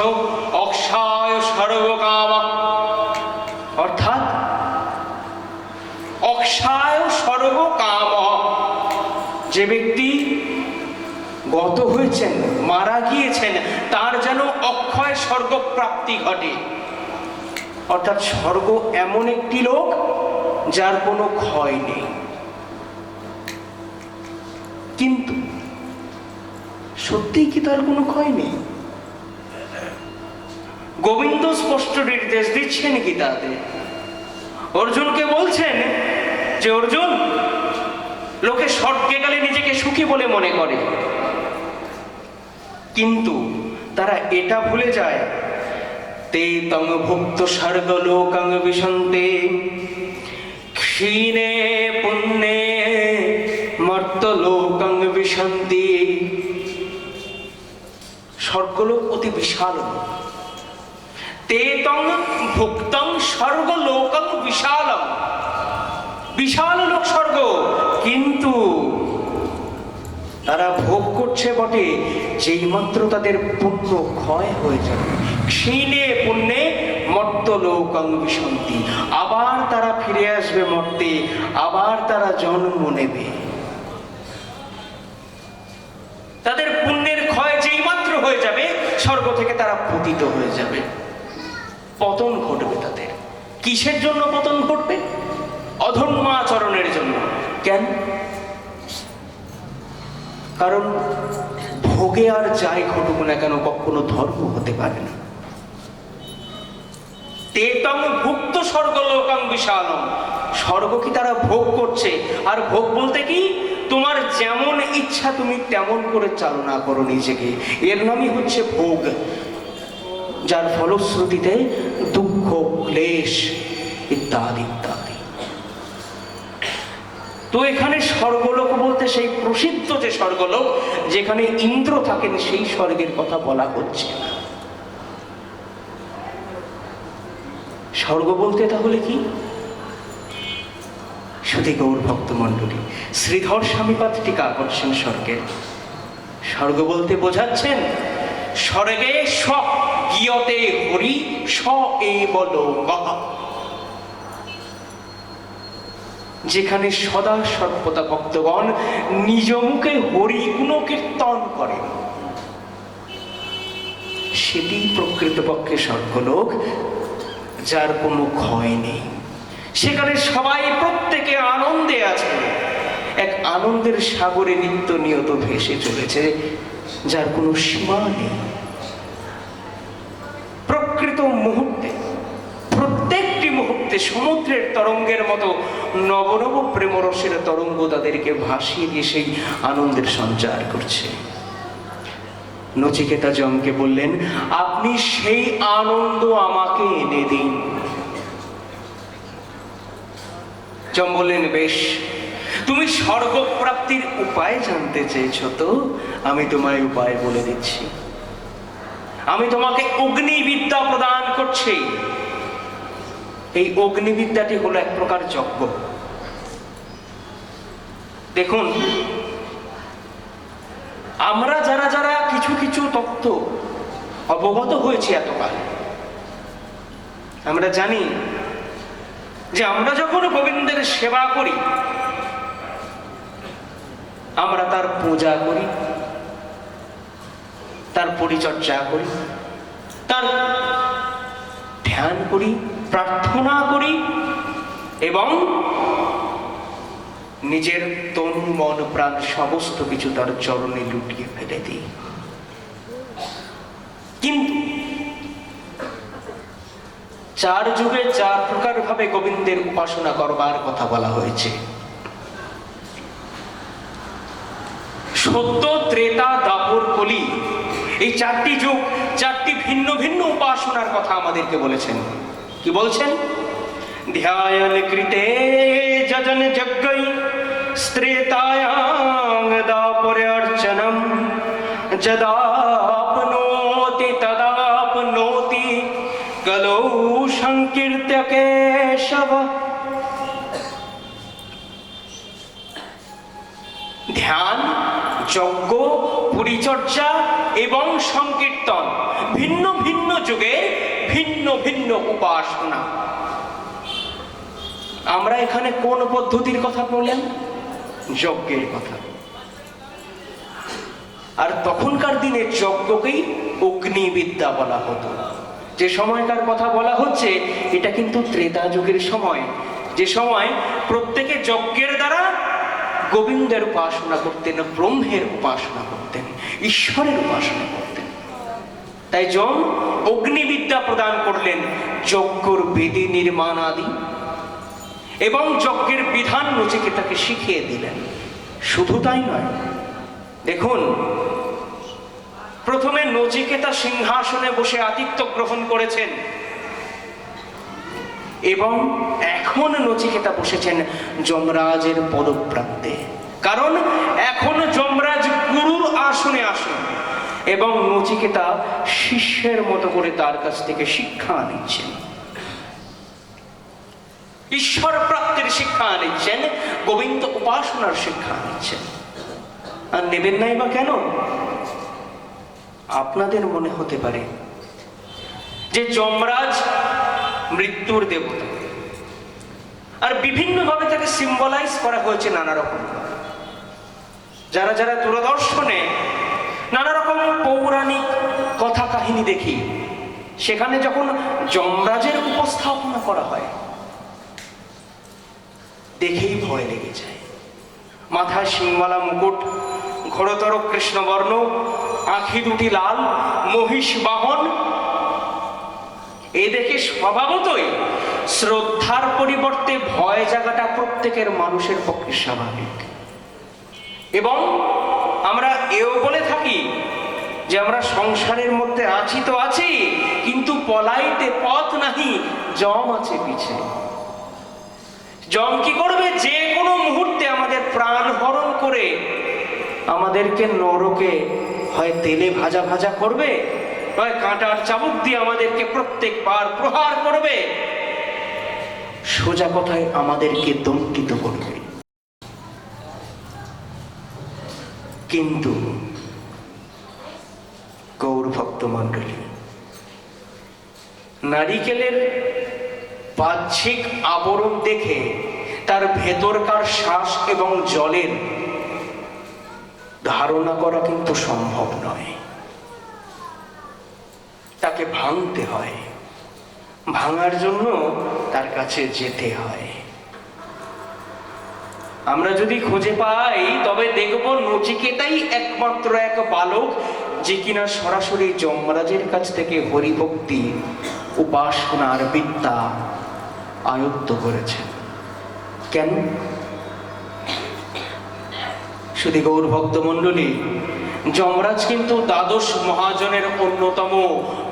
অক্ষায় সর্বকাম, অর্থাৎ অক্ষায় সর্বকাম। যে ব্যক্তি গত হয়েছেন, মারা গিয়েছেন, তার যেন অক্ষয় স্বর্গ প্রাপ্তি ঘটে। অর্থাৎ স্বর্গ এমন একটি লোক যার কোনো ক্ষয় নেই। কিন্তু সত্যিই কি তার কোনো ক্ষয় নেই? গোবিন্দ স্পষ্ট নির্দেশ দিচ্ছেন গীতাতে। অর্জুনকে বলছেন যে, অর্জুন, লোকে স্বর্গে গেলে নিজেকে সুখী বলে মনে করে, কিন্তু তারা এটা ভুলে যায়, তে তং ভুক্ত স্বর্গ লোকং বিশন্তে ক্ষীণে পুণ্যে মর্ত লোকং বিশন্তি। স্বর্গলোক অতি বিশাল। তে তং ভুক্তং স্বর্গ লোকং বিশালম, বিশাল লোক স্বর্গ, কিন্তু তারা ভোগ করছে বটে, যেই মাত্র তাদের পুণ্য ক্ষয় হয়ে যাবে। ক্ষীণে পুণ্যে মর্ত লোকং বিশন্তি, আবার তারা ফিরে আসবে মর্তে, আবার তারা জন্ম নেবে। তাদের পুণ্যের ক্ষয় যেই মাত্র হয়ে যাবে, স্বর্গ থেকে তারা পতিত হয়ে যাবে, পতন ঘটবে তাদের। কিসের জন্য পতন ঘটবে? অধর্মাচরণের জন্য। কেন? কারণ ভোগে আর যাই ঘটুক না কেন, কখনো ধর্ম হতে পারে না। তেতং ভুক্ত স্বর্গ লোকং বিশালম, স্বর্গ কি তারা ভোগ করছে। আর ভোগ বলতে কি? তোমার যেমন ইচ্ছা তুমি তেমন করে চালনা করো নিজেকে, এর নামই হচ্ছে ভোগ, যার ফলশ্রুতিতে দুঃখ ক্লেশ ইত্যাদি ইত্যাদি। তো এখানে স্বর্গলোক বলতে সেই প্রসিদ্ধ যে স্বর্গলোক যেখানে ইন্দ্র থাকেন, সেই স্বর্গের কথা বলা হচ্ছে না। স্বর্গ বলতে তাহলে কি? শুধু গৌর ভক্ত মণ্ডলী, শ্রীধর স্বামীপাদ টিকা করছেন স্বর্গের। স্বর্গ বলতে বোঝাচ্ছেন, স্বর্গে স গিয়তে হরি স এব লোকঃ, যেখানে সদা সর্বদা ভক্তগণ নিজ মুখে হরি গুণ কীর্তন করেন, সেটি প্রকৃতপক্ষে স্বর্গলোক, যার কোনো ক্ষয় নেই। সেখানে সবাই প্রত্যেকে আনন্দে আছে, এক আনন্দের সাগরে নিত্য নিয়ত ভেসে চলেছে, যার কোনো সীমা নেই। প্রকৃত মুহূর্তে, প্রত্যেকটি মুহূর্তে সমুদ্রের তরঙ্গের মতো নব নব প্রেমরসের তরঙ্গ তাদেরকে ভাসিয়ে দিয়ে সেই আনন্দের সঞ্চার করছে। নচিকেতা যমকে বললেন, আপনি সেই আনন্দ আমাকে এনে দিন। যম বললেন, বেশ, তুমি স্বর্গ প্রাপ্তির উপায় জানতে চেয়েছো তো, আমি তোমায় উপায় বলে দিচ্ছি। আমি তোমাকে অগ্নিবিদ্যা প্রদান করছি। এই অগ্নিবিদ্যাটি হলো এক প্রকার যজ্ঞ। দেখুন, আমরা যারা যারা কিছু কিছু তত্ত্ব অবগত হয়েছি এতকাল, আমরা জানি যে আমরা যখন গোবিন্দের সেবা করি, আমরা তার পূজা করি, তার পরিচর্যা করি, তার ধ্যান করি, প্রার্থনা করি এবং নিজের তন মন প্রাণ সমস্ত কিছু তার চরণে লুটিয়ে ফেলে দিই। কিন্তু চার যুগে চার প্রকার ভাবে গোবিন্দের উপাসনা করবার কথা বলা হয়েছে। সত্য, ত্রেতা, দ্বাপর, কলি, এই চারটি যুগ চারটি ভিন্ন ভিন্ন উপাসনার কথা আমাদেরকে বলেছেন। কি বলছেন? ধ্যান কৃতে যজন যজ্ঞৈ স্ত্রেতায়াং দ্বাপরে অর্চনম যদাপ্নোতি তদাপ্নোতি কলৌ সংকীর্ত্য কেশব। ধ্যান, যজ্ঞ, পরিচর্যা এবং সংকীর্তন, ভিন্ন ভিন্ন যুগে ভিন্ন ভিন্ন উপাসনা। আমরা এখানে কোন পদ্ধতির কথা বললেন? যজ্ঞের কথা। আর তখনকার দিনে যজ্ঞকেই অগ্নিবিদ্যা বলা হতো। যে সময়কার কথা বলা হচ্ছে এটা কিন্তু ত্রেতা যুগের সময়, যে সময় প্রত্যেকে যজ্ঞের দ্বারা গোবিন্দের উপাসনা করতেন, ব্রহ্মের উপাসনা করতেন, ঈশ্বরের উপাসনা করতেন। তাই যম অগ্নিবিদ্যা প্রদান করলেন, যজ্ঞর বেদী নির্মাণ আদি এবং যজ্ঞের বিধান নচিকেতাকে শিখিয়ে দিলেন। শুধু তাই নয়, দেখুন, প্রথমে নচিকেতা সিংহাসনে বসে আতিথ্য গ্রহণ করেছেন এবং এখন নচিকেতা বসেছেন যমরাজের পদপ্রান্তে। কারণ এখন যমরাজ গুরুর আসনে আসেন এবং নচিকেতা শিষ্যের মতো করে তার কাছ থেকে শিক্ষা নিচ্ছেন, ঈশ্বর প্রাপ্তির শিক্ষা নিচ্ছেন, গোবিন্দ উপাসনার শিক্ষা নিচ্ছেন। আর নেবেন নাই বা কেন? আপনাদের মনে হতে পারে যে যমরাজ মৃত্যুর দেবতা, আর বিভিন্ন ভাবে তাকে সিম্বলাইজ করা হয়েছে নানা রকম। যারা যারা দূরদর্শনে নানা রকম পৌরাণিক কথা কাহিনী দেখি, সেখানে যখন যমরাজের উপস্থাপনা করা হয় দেখেই ভয় লেগে যায়। মাথায় সিংমালা মুকুট, ঘোরতর কৃষ্ণবর্ণ, আঁখি দুটি লাল, মহিষ বাহন। এ দেখে স্বভাবতই শ্রদ্ধার পরিবর্তে ভয় জাগাটা প্রত্যেকের মানুষের পক্ষে স্বাভাবিক। এবং আমরা এও বলে থাকি যে আমরা সংসারের মধ্যে আছি তো আছি, কিন্তু পলাইতে পথ নাহি, যম আছে পিছে। যম কি করবে? যে কোনো মুহূর্তে আমাদের প্রাণ হরণ করে আমাদেরকে নরকে হয় তেলে ভাজা ভাজা করবে, নয় কাঁটার চাবুক দিয়ে আমাদেরকে প্রত্যেকবার প্রহার করবে, সোজা কথায় আমাদেরকে দণ্ডিত করবে। কিন্তু গৌর ভক্ত মণ্ডলী, নারিকেলের বাহ্যিক আবরণ দেখে তার ভেতরকার শ্বাস এবং জলের ধারণা করা কিন্তু সম্ভব নয়। তাকে ভাঙতে হয়, ভাঙার জন্য তার কাছে যেতে হয়। আমরা যদি খুঁজে পাই তবে দেখব নচিকেতাই একমাত্র এক বালক যে কিনা সরাসরি যমরাজের কাছ থেকে হরিভক্তি উপাসনার বিদ্যা আয়ত্ত করেছেন। কেন? শুধু গৌর ভক্ত মণ্ডলী, যমরাজ কিন্তু দ্বাদশ মহাজনের অন্যতম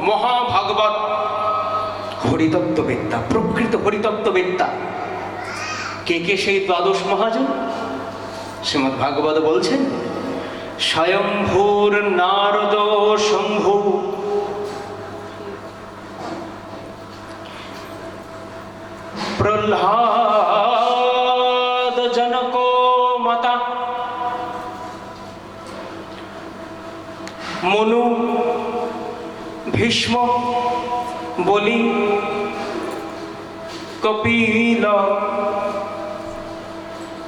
মহাভাগবত হরিতত্ত্ববেত্তা, প্রকৃত হরিতত্ত্ববেত্তা। কে কে সেই দ্বাদশ মহাজন? শ্রীমদ্ ভাগবত বলছেন, স্বয়ম্ভূর নারদ শম্ভু, প্রহ্লাদ জনক মাতা, মনু, ভীষ্ম, বলি, কপিল,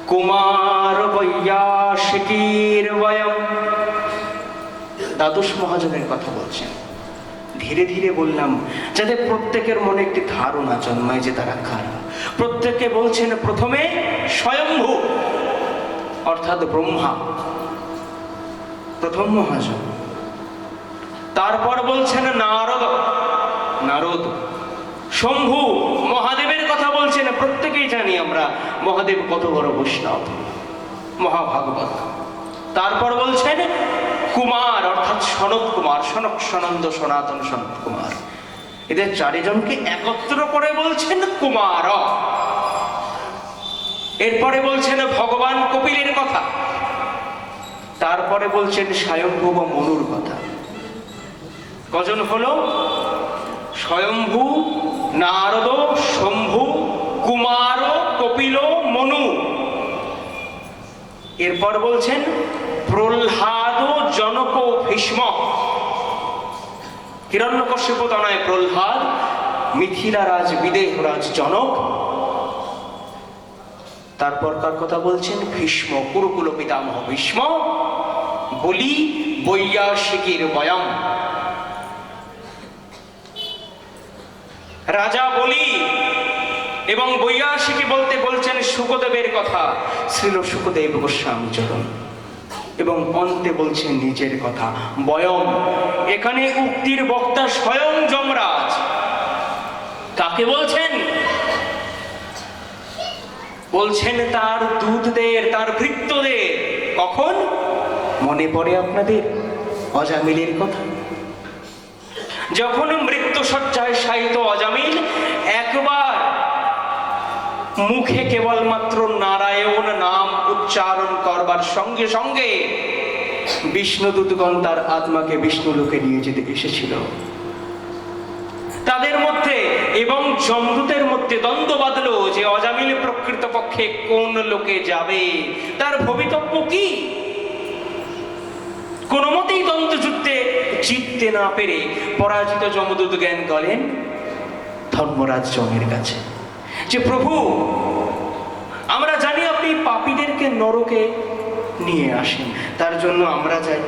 কুমার বৈয়াসিকীর বয়ম। দ্বাদশ মহাজনের কথা বলছেন। ধীরে ধীরে বললাম যাতে প্রত্যেকের মনে একটি ধারণা জন্মায় যে তারা কারা। প্রত্যেকে বলছেন প্রথমে স্বয়ম্ভু অর্থাৎ ব্রহ্মা, প্রথম মহাজন। তারপর বলছেন নারদ, নারদ। শম্ভু মহাদেবের কথা বলছেন। প্রত্যেকেই জানি আমরা মহাদেব কত বড় বৈষ্ণব, মহাভাগবত। তারপর বলছেন কুমার অর্থাৎ সনত কুমার, সনক সনন্দ সনাতন সনত কুমার। এদের চারিজনকে একত্র করে বলছেন কুমার। এরপরে বলছেন ভগবান কপিলের কথা। তারপরে বলছেন স্বয়ম্ভু বা মনুর কথা। কজন হলো? স্বয়ম্ভু, নারদ, শম্ভু, কুমার, কপিল, মনু। এরপর বলছেন প্রহ্লাদ, জনক, ভীষ্ম। হিরণ্যকশ্যপু তনয় প্রহ্লাদ, মিথিলা রাজ বিদেহরাজ জনক। তারপর কার কথা বলছেন? ভীষ্ম, কুরুকুল পিতামহ ভীষ্ম, বলি, বৈয়াসিকীর বয়ম। রাজা বলি এবং বৈয়াসিকী বলতে বলছেন শুকদেবের কথা, শ্রীল শুকদেব গোস্বামী চরণ। এবং অন্তে বলছেন নিজের কথা, বয়ম। এখানে উক্তির বক্তা স্বয়ং যমরাজ। কাকে বলছেন? বলছেন তার দূতদের, তার ভৃত্যদের। কখন মনে পড়ে আপনাদের অজামিলের কথা? যখন মৃত্যু শয্যায় শায়িত অজামিল একবার মুখে কেবলমাত্র নারায়ণ নাম উচ্চারণ করবার সঙ্গে সঙ্গে বিষ্ণুদূতগণ তার আত্মাকে বিষ্ণু লোকে নিয়ে যেতে এসেছিল। তাদের মধ্যে এবং যমদূতের মধ্যে দ্বন্দ্ব বাঁধল যে অজামিল প্রকৃতপক্ষে কোন লোকে যাবে, তার ভবিতব্য কি। কোন মতেই দ্বন্দ্বযুদ্ধে জিততে না পেরে পরাজিত যমদূত জ্ঞান করেন ধর্মরাজ যমের কাছে যে প্রভু, আমরা জানি আপনি পাপীদেরকে নরকে নিয়ে আসেন, তার জন্য আমরা যাই।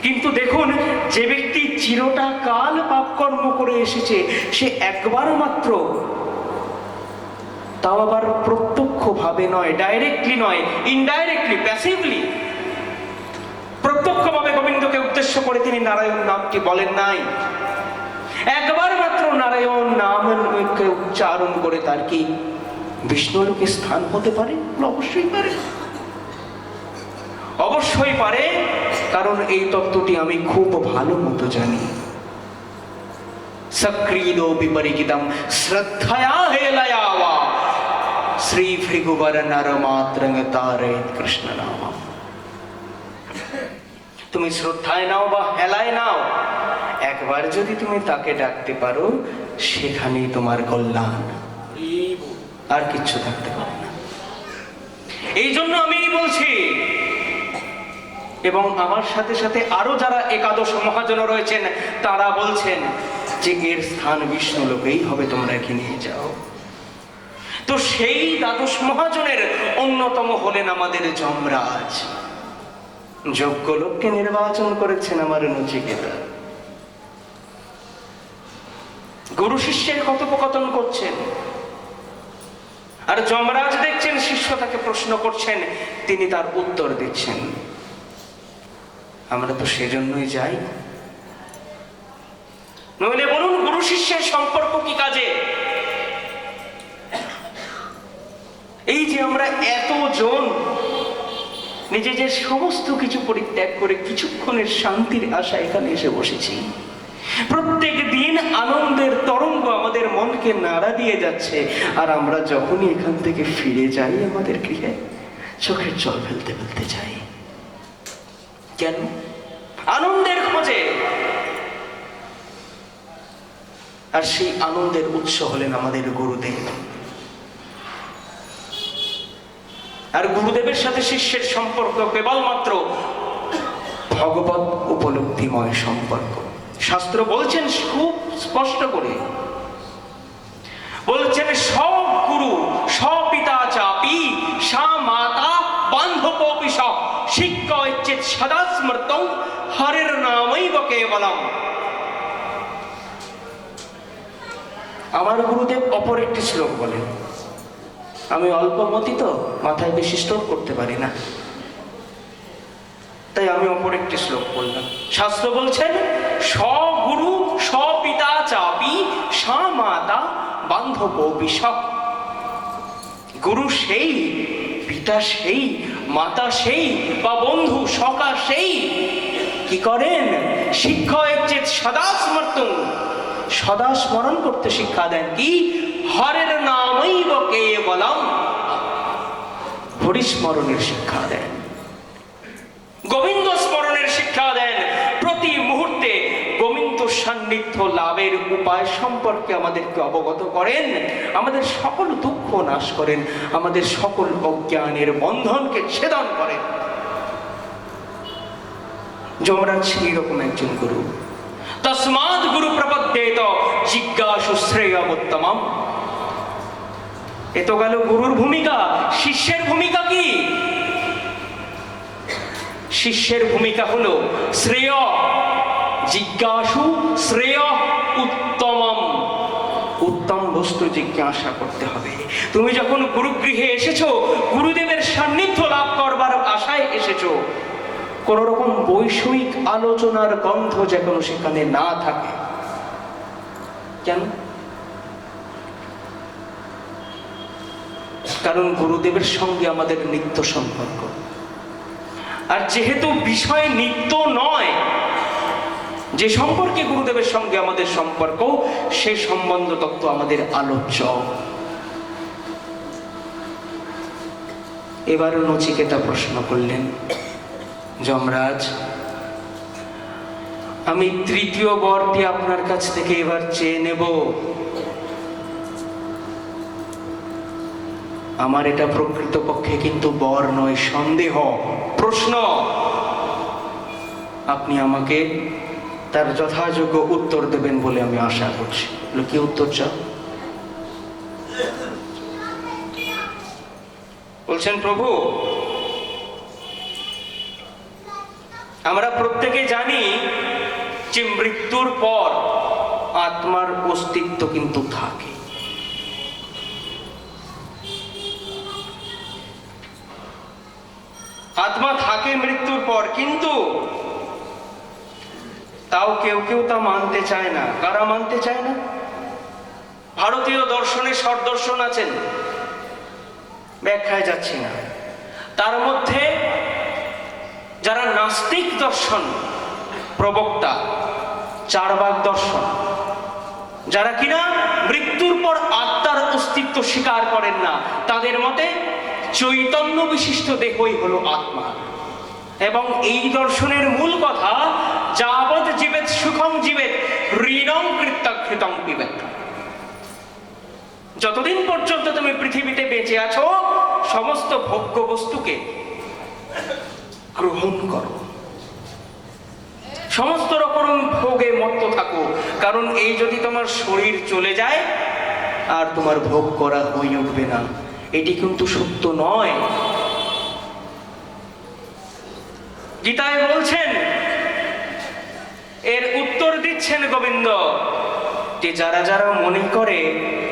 কিন্তু দেখুন, যে ব্যক্তি চিরটা কাল পাপ কর্ম করে এসেছে, সে একবার মাত্র, তাও আবার প্রত্যক্ষ ভাবে নয়, ডাইরেক্টলি নয়, ইনডাইরেক্টলি, প্যাসিভলি, প্রত্যক্ষভাবে গোবিন্দকে উদ্দেশ্য করে তিনি নারায়ণ নামটি বলেন নাই। একবার মাত্র নারায়ণ নামকে উচ্চারণ করে তার কি বিষ্ণুলোকে স্থান হতে পারে? অবশ্যই পারে, অবশ্যই পারে। কারণ এই তত্ত্বটি আমি খুব ভালো মতো জানি। সক্রিয়ো বিপরিকিতম শ্রদ্ধয়া হেলয়াওয়া শ্রী ভৃগুবর নর মাত্রং তারে কৃষ্ণ নাম। তুমি শ্রদ্ধায় নাও বা হেলায় নাও, একবার যদি তুমি তাকে ডাকতে পারো, সেখানেই তোমার কল্যাণ, আর কিচ্ছু থাকতে পারে না। এই জন্য আমি বলছি, এবং আমার সাথে সাথে আরো যারা একাদশ মহাজন রয়েছেন তারা বলছেন যে এর স্থান বিষ্ণু লোকেই হবে, তোমরা একে নিয়ে যাও। তো সেই দ্বাদশ মহাজনের অন্যতম হলেন আমাদের যমরাজ। যোগ্য লোককে নির্বাচন করেছেন আমার নচিকেতা। গুরু শিষ্যের কথোপকথন করছেন, আর যমরাজ দেখছেন শিষ্য তাকে প্রশ্ন করছেন, তিনি তার উত্তর দিচ্ছেন। আমরা তো সেজন্যই যাই। নইলে বলুন, গুরু শিষ্যের সম্পর্ক কি কাজে? এই যে আমরা এতজন নিজেদের সমস্ত কিছু পরিত্যাগ করে কিছুক্ষণের শান্তির আশা এখানে এসে বসেছি। প্রত্যেক দিন আনন্দের তরঙ্গ আমাদের মনকে নাড়া দিয়ে যাচ্ছে, আর আমরা যখনই এখান থেকে ফিরে যাই আমাদের গৃহে চোখের জল ফেলতে ফেলতে যাই। কেন? আনন্দের খোঁজে। আর সেই আনন্দের উৎস হলেন আমাদের গুরুদেব। আর গুরুদেবের সাথে শিষ্যের সম্পর্ক কেবলমাত্র ভগবত উপলব্ধিময় সম্পর্ক। শাস্ত্র বলছেন খুব স্পষ্ট করে, বলছেন সব গুরু সপিতা চাপি সা মাতা বান্ধবপি সব শিক্ষা ইচ্ছেত সদা স্মৃতং হরির নামৈব কেবলম। আমার গুরুদেব অপর একটি শ্লোক বলেন, আমি অল্পমতি তো মাথায় বেশি স্টোর করতে পারি না, তাই আমি অপর একটি শ্লোক বললাম। শাস্ত্র বলছেন স্বগুরু স্বপিতা চাপি সা মাতা বান্ধবপি সব। গুরু সেই, পিতা সেই, মাতা সেই, বা বন্ধু সখা সেই কি করেন? শিক্ষা ইচ্ছেত সদা স্মৃতং, সদা স্মরণ করতে শিক্ষা দেন। কি? হরের নামৈব কেবলম, হরিস্মরণের শিক্ষা দেন, গোবিন্দ স্মরণের শিক্ষা দেন। প্রতি মুহূর্তে গোবিন্দ সান্নিধ্য লাভের উপায় সম্পর্কে আমাদেরকে অবগত করেন, আমাদের সকল দুঃখ নাশ করেন, আমাদের সকল অজ্ঞানের বন্ধনকে ছেদন করেন। যমরাজ সেই রকম একজন গুরু। তস্মাৎ গুরু প্রপদ্যেত জিজ্ঞাসু শ্রেয়মুত্তমম। এ তো গেল গুরুর ভূমিকা। শিষ্যের ভূমিকা কি? শিষ্যের ভূমিকা হলো শ্রেয় জিজ্ঞাসু শ্রেয় উত্তমম। উত্তম বস্তু জিজ্ঞাসা করতে হবে। তুমি যখন গুরুগৃহে এসেছো, গুরুদেবের সান্নিধ্য লাভ করবার আশায় এসেছো, কোন রকম বৈষয়িক আলোচনার গন্ধ যেন সেখানে না থাকে। কেন? কারণ গুরুদেবের সঙ্গে আমাদের নিত্য সম্পর্ক। আর যেহেতু বিষয় নিত্য নয়, যে সম্পর্কে গুরুদেবের সঙ্গে আমাদের সম্পর্ক, সেই সম্বন্ধ তত্ত্ব আমাদের আলোচ্য। এবার নচিকেতা প্রশ্ন করলেন, যমরাজ আমি তৃতীয় বরটি আপনার কাছ থেকে এবার চেয়ে নেব। আমার এটা প্রকৃতপক্ষে কিন্তু বর নয়, সন্দেহ, প্রশ্ন। আপনি আমাকে তার যথাযোগ্য উত্তর দেবেন বলে আমি আশা করছি। কি উত্তর চাও? বলছেন, প্রভু আমরা প্রত্যেকে জানি যে মৃত্যুর পর আত্মার অস্তিত্ব কিন্তু থাকে। আত্মা থাকে মৃত্যুর পর, কিন্তু তাও কেউ কেউ তা মানতে চায় না। কারা মানতে চায় না? ভারতীয় দর্শনে সদর্শন আছেন, ব্যাখ্যায় যাচ্ছি না। তার মধ্যে যারা নাস্তিক দর্শন প্রবক্তা, চারবাক দর্শন, যারা কিনা মৃত্যুর পর আত্মার অস্তিত্ব স্বীকার করেন না, তাদের মতে চৈতন্য বিশিষ্ট দেহই হলো আত্মা। এবং এই দর্শনের মূল কথা, যাবৎ জীবেত সুখং জীবেত ঋণং কৃত্যং পিবেত। যতদিন পর্যন্ত তুমি পৃথিবীতে বেঁচে আছো, সমস্ত ভোগ্য বস্তুকে গ্রহণ করো, সমস্ত রকম ভোগে মত্ত থাকো। কারণ এই যদি তোমার শরীর চলে যায় আর তোমার ভোগ করা হয়ে উঠবে না, এটি কিন্তু সত্য নয়। গীতায় বলছেন, এর উত্তর দিচ্ছেন গোবিন্দ, যে যারা যারা মনে করে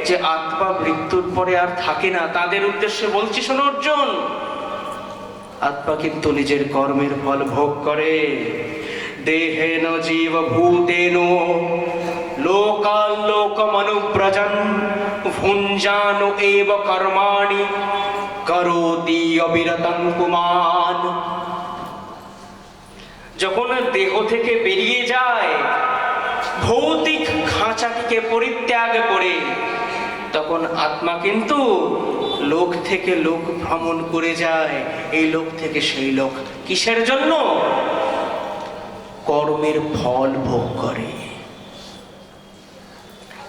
যে আত্মা মৃত্যুর পরে আর থাকে না, তাদের উদ্দেশ্যে বলছি, শোনো অর্জুন, আত্মা কিন্তু নিজের কর্মের ফল ভোগ করে। দেহেন জীব ভূতেন লোকালোকমনুব্রজন ভুঞ্জানো এব কর্মাণি করোতি অবিরতং পুমান। যখন দেহ থেকে বেরিয়ে যায়, ভৌতিক খাঁচাটিকে পরিত্যাগ করে, তখন আত্মা কিন্তু লোক থেকে লোক ভ্রমণ করে যায়, এই লোক থেকে সেই লোক। কিসের জন্য? কর্মের ফল ভোগ করে।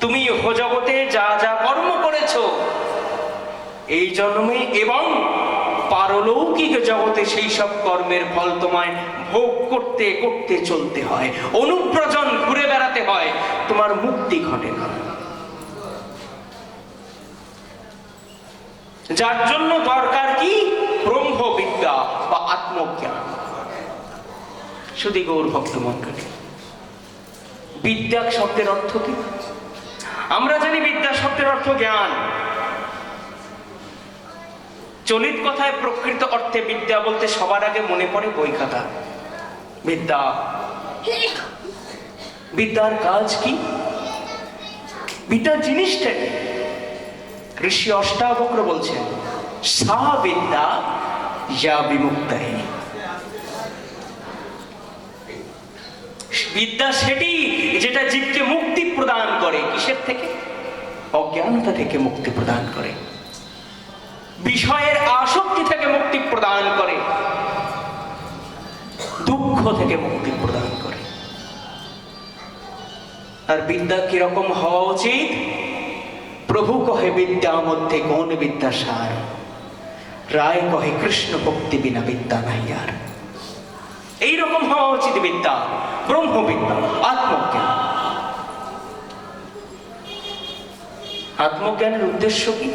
তুমি ইহ জগতে যা যা কর্ম করেছো এই জন্মে এবং পারলৌকিক জগতে সেই সব কর্মের ফল তোমায় ভোগ করতে করতে চলতে হয়, অনুব্রজন ঘুরে বেড়াতে হয়, তোমার মুক্তি ঘটে না। যার জন্য দরকার কি? ব্রহ্মবিদ্যা বা আত্মজ্ঞান। শুধু গৌর ভক্ত মণ্ডলী, বিদ্যা শব্দের অর্থ কি? আমরা জানি বিদ্যা শব্দের অর্থ জ্ঞান। চলিত কথায় প্রকৃত অর্থে বিদ্যা বলতে সবার আগে মনে পড়ে বই খাতা। বিদ্যা, বিদ্যার কাজ কি? বিদ্যা জিনিসটা কি? ঋষি অষ্টাবক্র বলছেন, সা বিদ্যা ইয়া বিমুক্তায়। বিদ্যা সেটি যেটা জীবকে মুক্তি প্রদান করে। কিসের থেকে? অজ্ঞানতা থেকে মুক্তি প্রদান করে, বিষয়ের আসক্তি থেকে মুক্তি প্রদান করে, দুঃখ থেকে মুক্তি প্রদান করে। আর বিদ্যা কিরকম হওয়া উচিত? প্রভু কহে বিদ্যা মধ্যে কোন বিদ্যা সার, রায় কহে কৃষ্ণ ভক্তি বিনা বিদ্যা নাই আর। এইরকম হওয়া উচিত বিদ্যা, ব্রহ্মবিদ্যা, আত্মজ্ঞান। আত্মজ্ঞানের উদ্দেশ্য কি?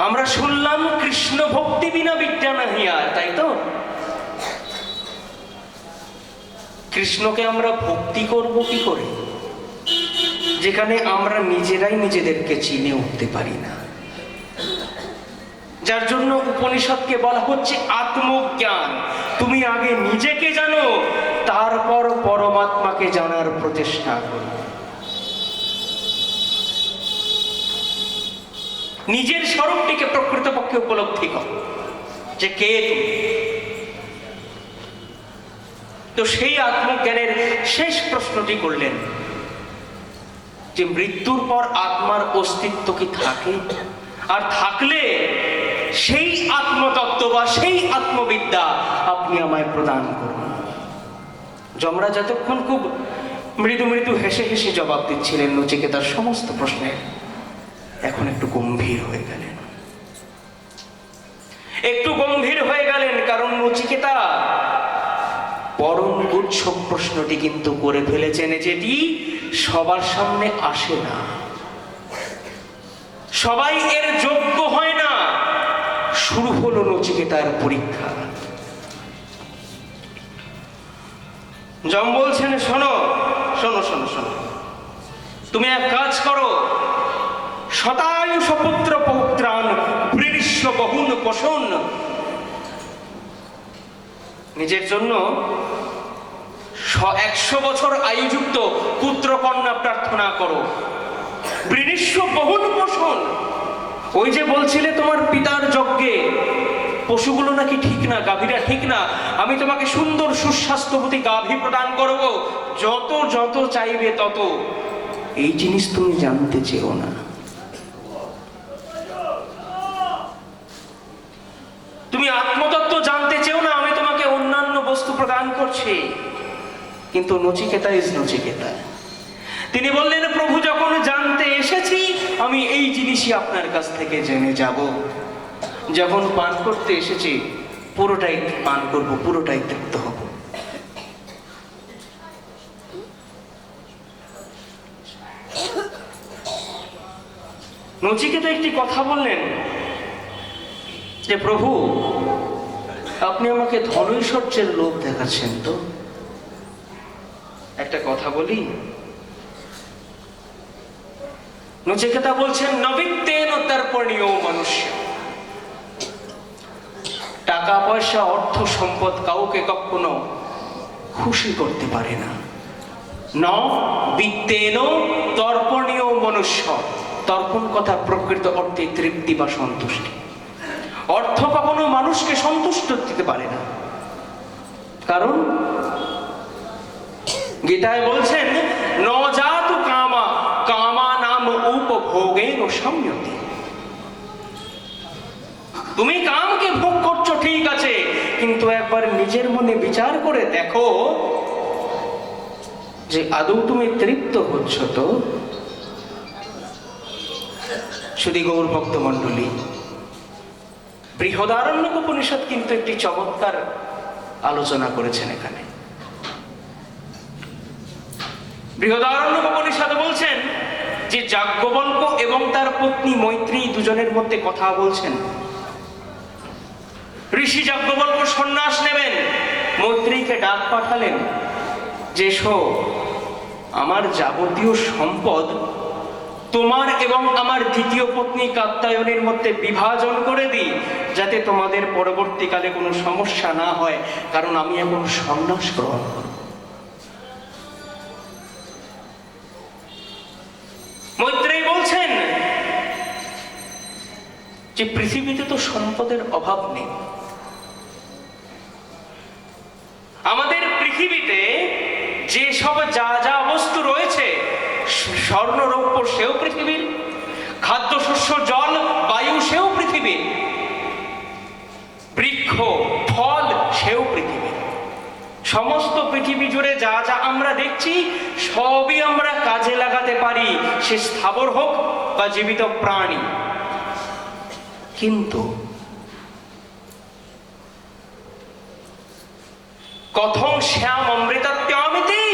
আমরা শুনলাম কৃষ্ণ ভক্তি বিনা বিদ্যা নাহি আর, তাই তো? কৃষ্ণকে আমরা ভক্তি করব কি করে, যেখানে আমরা নিজেরাই নিজেদেরকে চিনে উঠতে পারি না? যার জন্য উপনিষদকে বলা হচ্ছে আত্মজ্ঞান। তুমি আগে নিজেকে জানো, তারপর পরমাত্মাকে জানার প্রচেষ্টা করো। নিজের স্বরূপটিকে প্রকৃতপক্ষে উপলব্ধি করো যে কে তুমি। তো সেই আত্মজ্ঞানের শেষ প্রশ্নটি করলেন যে মৃত্যুর পর আত্মার অস্তিত্ব কি থাকে? আর থাকলে সেই আত্মতত্ত্ব বা সেই আত্মবিদ্যা আপনি আমায় প্রদান করুন। যমরাজ যতক্ষণ খুব মৃদু মৃদু হেসে হেসে জবাব দিচ্ছিলেন নচিকেতার সমস্ত প্রশ্নের, এখন একটু গম্ভীর হয়ে গেলেন। একটু গম্ভীর হয়ে গেলেন কারণ নচিকেতা পরম গুচ্ছ প্রশ্নটি কিন্তু করে ফেলেছেন, যেটি সবার সামনে আসে না, সবাই এর যোগ্য হয় না। শুরু হলো নচিকেতার পরীক্ষা। যম বলছেন, শোনো শোনো শোনো শোনো, তুমি এক কাজ করো, শতায়ুষ পুত্র পৌত্রান বৃণীষ্য বহুন পোষণ। নিজের জন্য 100 বছর আয়ুযুক্ত পুত্র কন্যা প্রার্থনা করো। বৃণীষ্য বহুন পোষণ, ওই যে বলছিলে তোমার পিতার যজ্ঞে পশুগুলো নাকি ঠিক না, গাভীরা ঠিক না, আমি তোমাকে সুন্দর সুস্বাস্থ্যবতী গাভী প্রদান করব, যত যত চাইবে তত। এই জিনিস তুমি জানতে চেও না, তুমি আত্মতত্ত্ব জানতে চেও না, আমি তোমাকে অন্যান্য বস্তু প্রদান করছি। কিন্তু নচিকেতা ইজ নচিকেতা, তিনি বললেন, প্রভু যখন জানতে এসেছি আমি এই জিনিসই আপনার কাছ থেকে জেনে যাব। যখন পান করতে এসেছি পুরোটাই পান করব, পুরোটাই তৃপ্ত হব। নচিকেতা একটি কথা বললেন যে প্রভু আপনি আমাকে ধনৈশ্বর্যের লোভ দেখাচ্ছেন তো। একটা কথা বলি, নচিকেতা বলছেন, নবিত্তেন তর্পণীয় মনুষ্য। টাকা পয়সা অর্থ সম্পদ কাউকে কখনো খুশি করতে পারে না। ন বিত্তেন তর্পণীয় মনুষ্য। তর্পণ কথা প্রকৃত অর্থে তৃপ্তি বা সন্তুষ্টি। অর্থ কখনো মানুষকে সন্তুষ্ট দিতে পারে না, কারণ গীতায় বলছেন ন জাতু কামা কামা নাম উপভোগেন সম্যতি। তুমি কামকে ভোগ করছো ঠিক আছে, কিন্তু একবার নিজের মনে বিচার করে দেখো যে আদৌ তুমি তৃপ্ত হচ্ছ তো? শুধু গৌর ভক্ত মণ্ডলী, বৃহদারণ্যক উপনিষদ কিন্তু একটি চমৎকার আলোচনা করেছেন এখানে। বৃহদারণ্যক উপনিষদ বলছেন যে যাজ্ঞবল্ক্য এবং তার পত্নী মৈত্রী দুজনের মধ্যে কথা বলছেন। ঋষি যাজ্ঞবল্ক্য সন্ন্যাস নেবেন, মৈত্রীকে ডাক পাঠালেন যে শো, আমার যাবতীয় সম্পদ তোমার এবং আমার দ্বিতীয় পত্নী কাত্যায়নের মধ্যে বিভাজন করে দিই, যাতে তোমাদের পরবর্তীকালে কোনো সমস্যা না হয়, কারণ আমি এখন সন্ন্যাস গ্রহণ করব। মৈত্রেয়ী বলছেন যে পৃথিবীতে তো সম্পদের অভাব নেই। আমাদের পৃথিবীতে যেসব যা যা বস্তু রয়েছে, স্বর্ণ রৌপ্য সেও পৃথিবীর, খাদ্যশস্য জল বায়ু সেও পৃথিবীর, বৃক্ষ ফল সেও পৃথিবীর। সমস্ত পৃথিবী জুড়ে যা যা আমরা দেখছি সবই আমরা কাজে লাগাতে পারি, সে স্থাবর হোক বা জীবিত প্রাণী। কিন্তু কথং শ্যাম অমৃতত্যামিতি,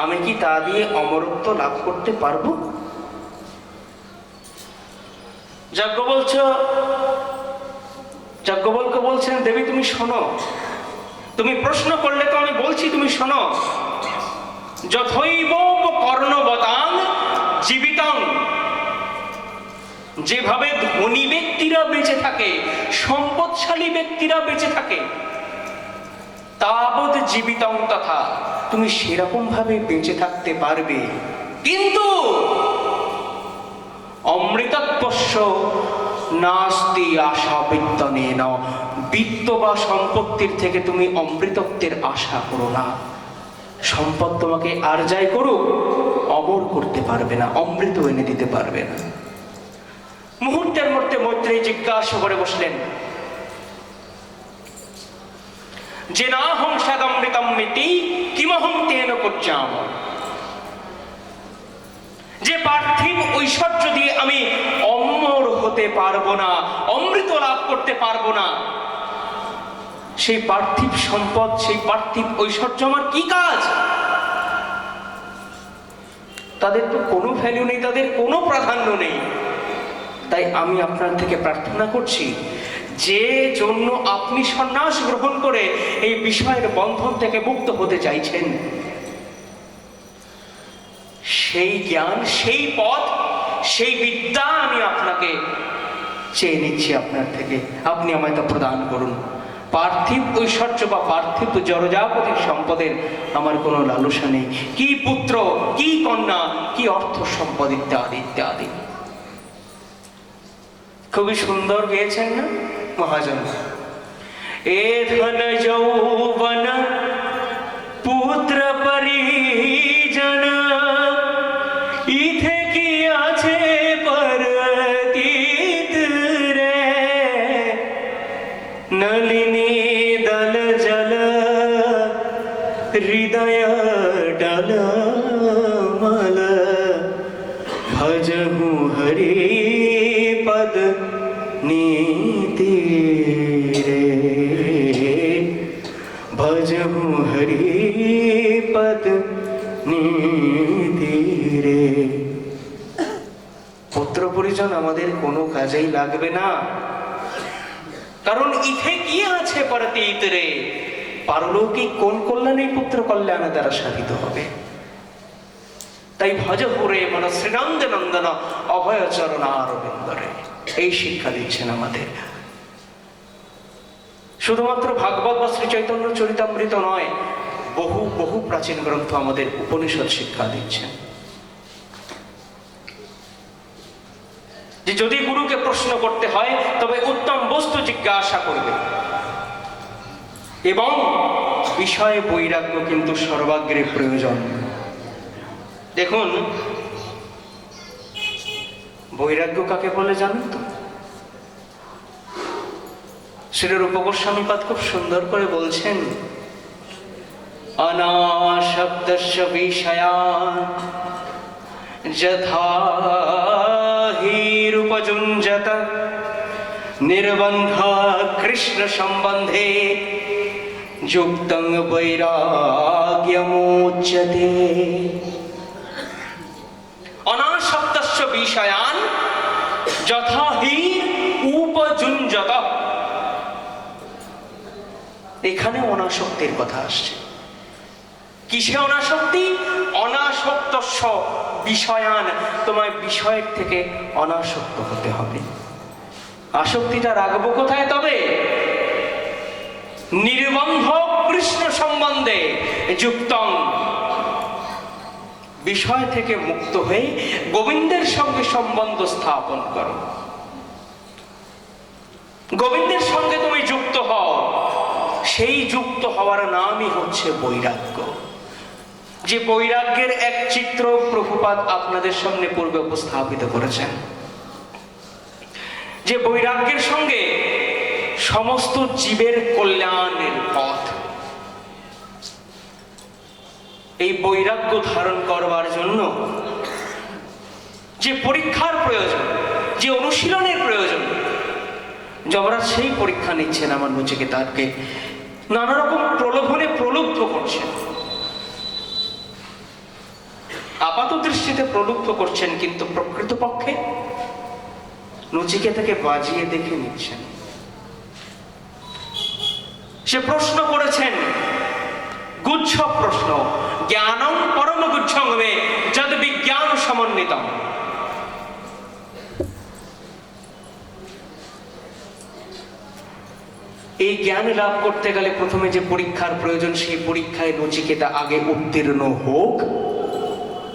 আমি কি তা দিয়ে অমরত্ব লাভ করতে পারবো? যাজ্ঞবল্ক্য বলছেন, দেবী তুমি শোনো, তুমি প্রশ্ন করলে তো আমি বলছি, তুমি শোনো। যথৈব কর্ণবতাং জীবিতং, যেভাবে ধনী ব্যক্তিরা বেঁচে থাকে, সম্পদশালী ব্যক্তিরা বেঁচে থাকে, তাবৎ জীবিতং তথা, তুমি সেরকম ভাবে বেঁচে থাকতে পারবে। কিন্তু অমৃতত্বস্য নাস্তি আশা বিত্তনেন, বিত্ত বা সম্পত্তির থেকে তুমি অমৃতত্বের আশা করো না। সম্পদ তোমাকে আর যাই করুক অমর করতে পারবে না, অমৃত এনে দিতে পারবে না। মুহূর্তের মধ্যে মৈত্রেয়ী জিজ্ঞাসা করে বসলেন যে নাহং সদমৃতম মিতি কিমহং তেন কুজ্জাম, যে পার্থিব ঐশ্বর্য দিয়ে আমি অমর হতে পারবো না, অমৃত লাভ করতে পারবো না, সেই পার্থিব সম্পদ, সেই পার্থিব ঐশ্বর্য আমার কি কাজ? তাদের তো কোনো ভ্যালু নেই, তাদের কোনো প্রাধান্য নেই। তাই আমি আপনার থেকে প্রার্থনা করছি, যে জন্য আপনি সন্ন্যাস গ্রহণ করে এই বিষয়ের বন্ধন থেকে মুক্ত হতে চাইছেন, সেই জ্ঞান, সেই পথ, সেই বিদ্যা আমি আপনাকে চেয়ে নিচ্ছি আপনার থেকে। আপনি আমায় তা প্রদান করুন। পার্থিব ঐশ্বর্য বা পার্থিব জড়জাগতিক সম্পদের আমার কোনো লালসা নেই। কি পুত্র, কি কন্যা, কি অর্থ সম্পদ ইত্যাদি ইত্যাদি। খুবই সুন্দর গেয়েছেন না মহাজন? এ ধন যৌবন পুত্র পরিজন, ইথে কি আছে পরতীত রে, নলিনী দল জল হৃদয় ডল মল, ভজহু হরি পদ নীতি রে, ভজহু হরি পদ নীতি রে। পুত্র পরিজন আমাদের কোনো কাজেই লাগবে না, কারণ ইথে কি আছে পরতীত রে, পারলৌকিক কোন কল্যাণে পুত্র কল্যাণ দ্বারা সাধিত হবে। তাই ভজ হুরে মন শ্রীনন্দ নন্দন অভয় চরণারবিন্দরে, এই শিক্ষা দিচ্ছেন আমাদের। শুধুমাত্র ভাগবত বা শ্রী চৈতন্য চরিতামৃত নয়, বহু বহু প্রাচীন গ্রন্থ আমাদের উপনিষদ শিক্ষা দিচ্ছেন যে যদি গুরুকে প্রশ্ন করতে হয় তবে উত্তম বস্তু জিজ্ঞাসা করবে, এবং বিষয়ে বৈরাগ্য কিন্তু সর্বাগ্রে প্রয়োজন। দেখুন, বৈরাগ্য কাকে বলে জানেন তো? শ্রী রূপ গোস্বামীপাদ খুব সুন্দর করে বলছেন, অনাসক্তস্য বিষয়ান যথা হি রূপযুঞ্জত নির্বন্ধ কৃষ্ণ সম্বন্ধে যুক্তং বৈরাগ্যমুচ্যতে। অনাসক্তস্য বিষয়ান যথা হি উপযুঞ্জত। এখানে অনাসক্তির কথা আসছে। কিসে অনাসক্তি? অনাসক্তস্য বিষয়ান, তোমায় বিষয়ের থেকে অনাসক্ত হতে হবে। আসক্তিটা রাখবো কোথায় তবে? নির্বন্ধ কৃষ্ণ সম্বন্ধে যুক্তং, বিষয় থেকে মুক্ত হয়ে গোবিন্দের সঙ্গে সম্বন্ধ স্থাপন করো। গোবিন্দের সঙ্গে তুমি যুক্ত হও, সেই যুক্ত হওয়ার নামই হচ্ছে বৈরাগ্য। যে বৈরাগ্যের এক চিত্র প্রভুপাদ আপনাদের সামনে পূর্বে উপস্থাপিত করেছেন, যে বৈরাগ্যের সঙ্গে সমস্ত জীবের কল্যাণের পথ। এই বৈরাগ্য ধারণ করবার জন্য যে পরীক্ষার প্রয়োজন, যে অনুশীলনের প্রয়োজন, যমরাজ সেই পরীক্ষা নিচ্ছেন আমার নচিকেতাকে, নানা রকম প্রলোভনে প্রলুব্ধ করছেন। আপাত দৃষ্টিতে প্রলুব্ধ করছেন, কিন্তু প্রকৃতপক্ষে নচিকেতাকে বাজিয়ে দেখে নিচ্ছেন। সে প্রশ্ন করেছেন গুচ্ছ প্রশ্ন, জ্ঞানং পরম গুচ্ছং মে যদ বিজ্ঞান সমন্বিতম। এই জ্ঞান লাভ করতে গেলে প্রথমে যে পরীক্ষার প্রয়োজন, সেই পরীক্ষায় নচিকেতা আগে উত্তীর্ণ হোক,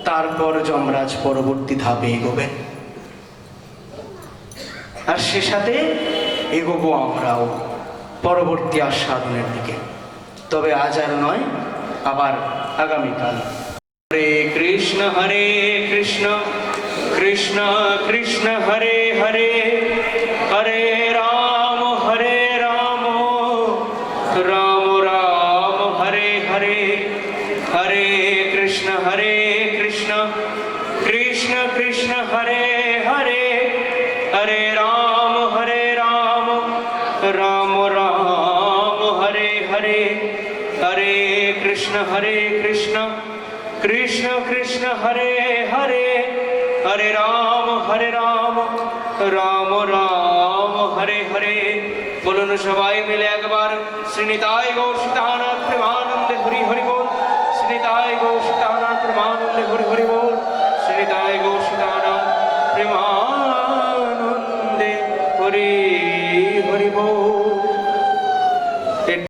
তারপর যমরাজ পরবর্তী ধাপে এগোবেন। আর সে সাথে এগোবো আমরাও পরবর্তী আস্বাদনের দিকে। তবে আজ আর নয়, আবার আগামীকাল। হরে কৃষ্ণ কৃষ্ণ কৃষ্ণ হরে হরে, হরে রাম রাম রাম হরে হরে, হরে কৃষ্ণ কৃষ্ণ কৃষ্ণ হরে হরে, হরে রাম রাম রাম হরে হরে, হরে কৃষ্ণ কৃষ্ণ কৃষ্ণ হরে হরে, হরে রাম রাম রাম হরে হরে। বলুন সবাই মিলে একবার, শ্রীনিতাই গৌর সীতানাথ প্রেমানন্দে হরি হরি বল। শ্রীনিতাই গৌর সীতানাথ প্রেমানন্দে হরি হরি বল। শ্রীনিতাই গৌর সীতানাথ প্রেমানন্দে হরি হরি বল।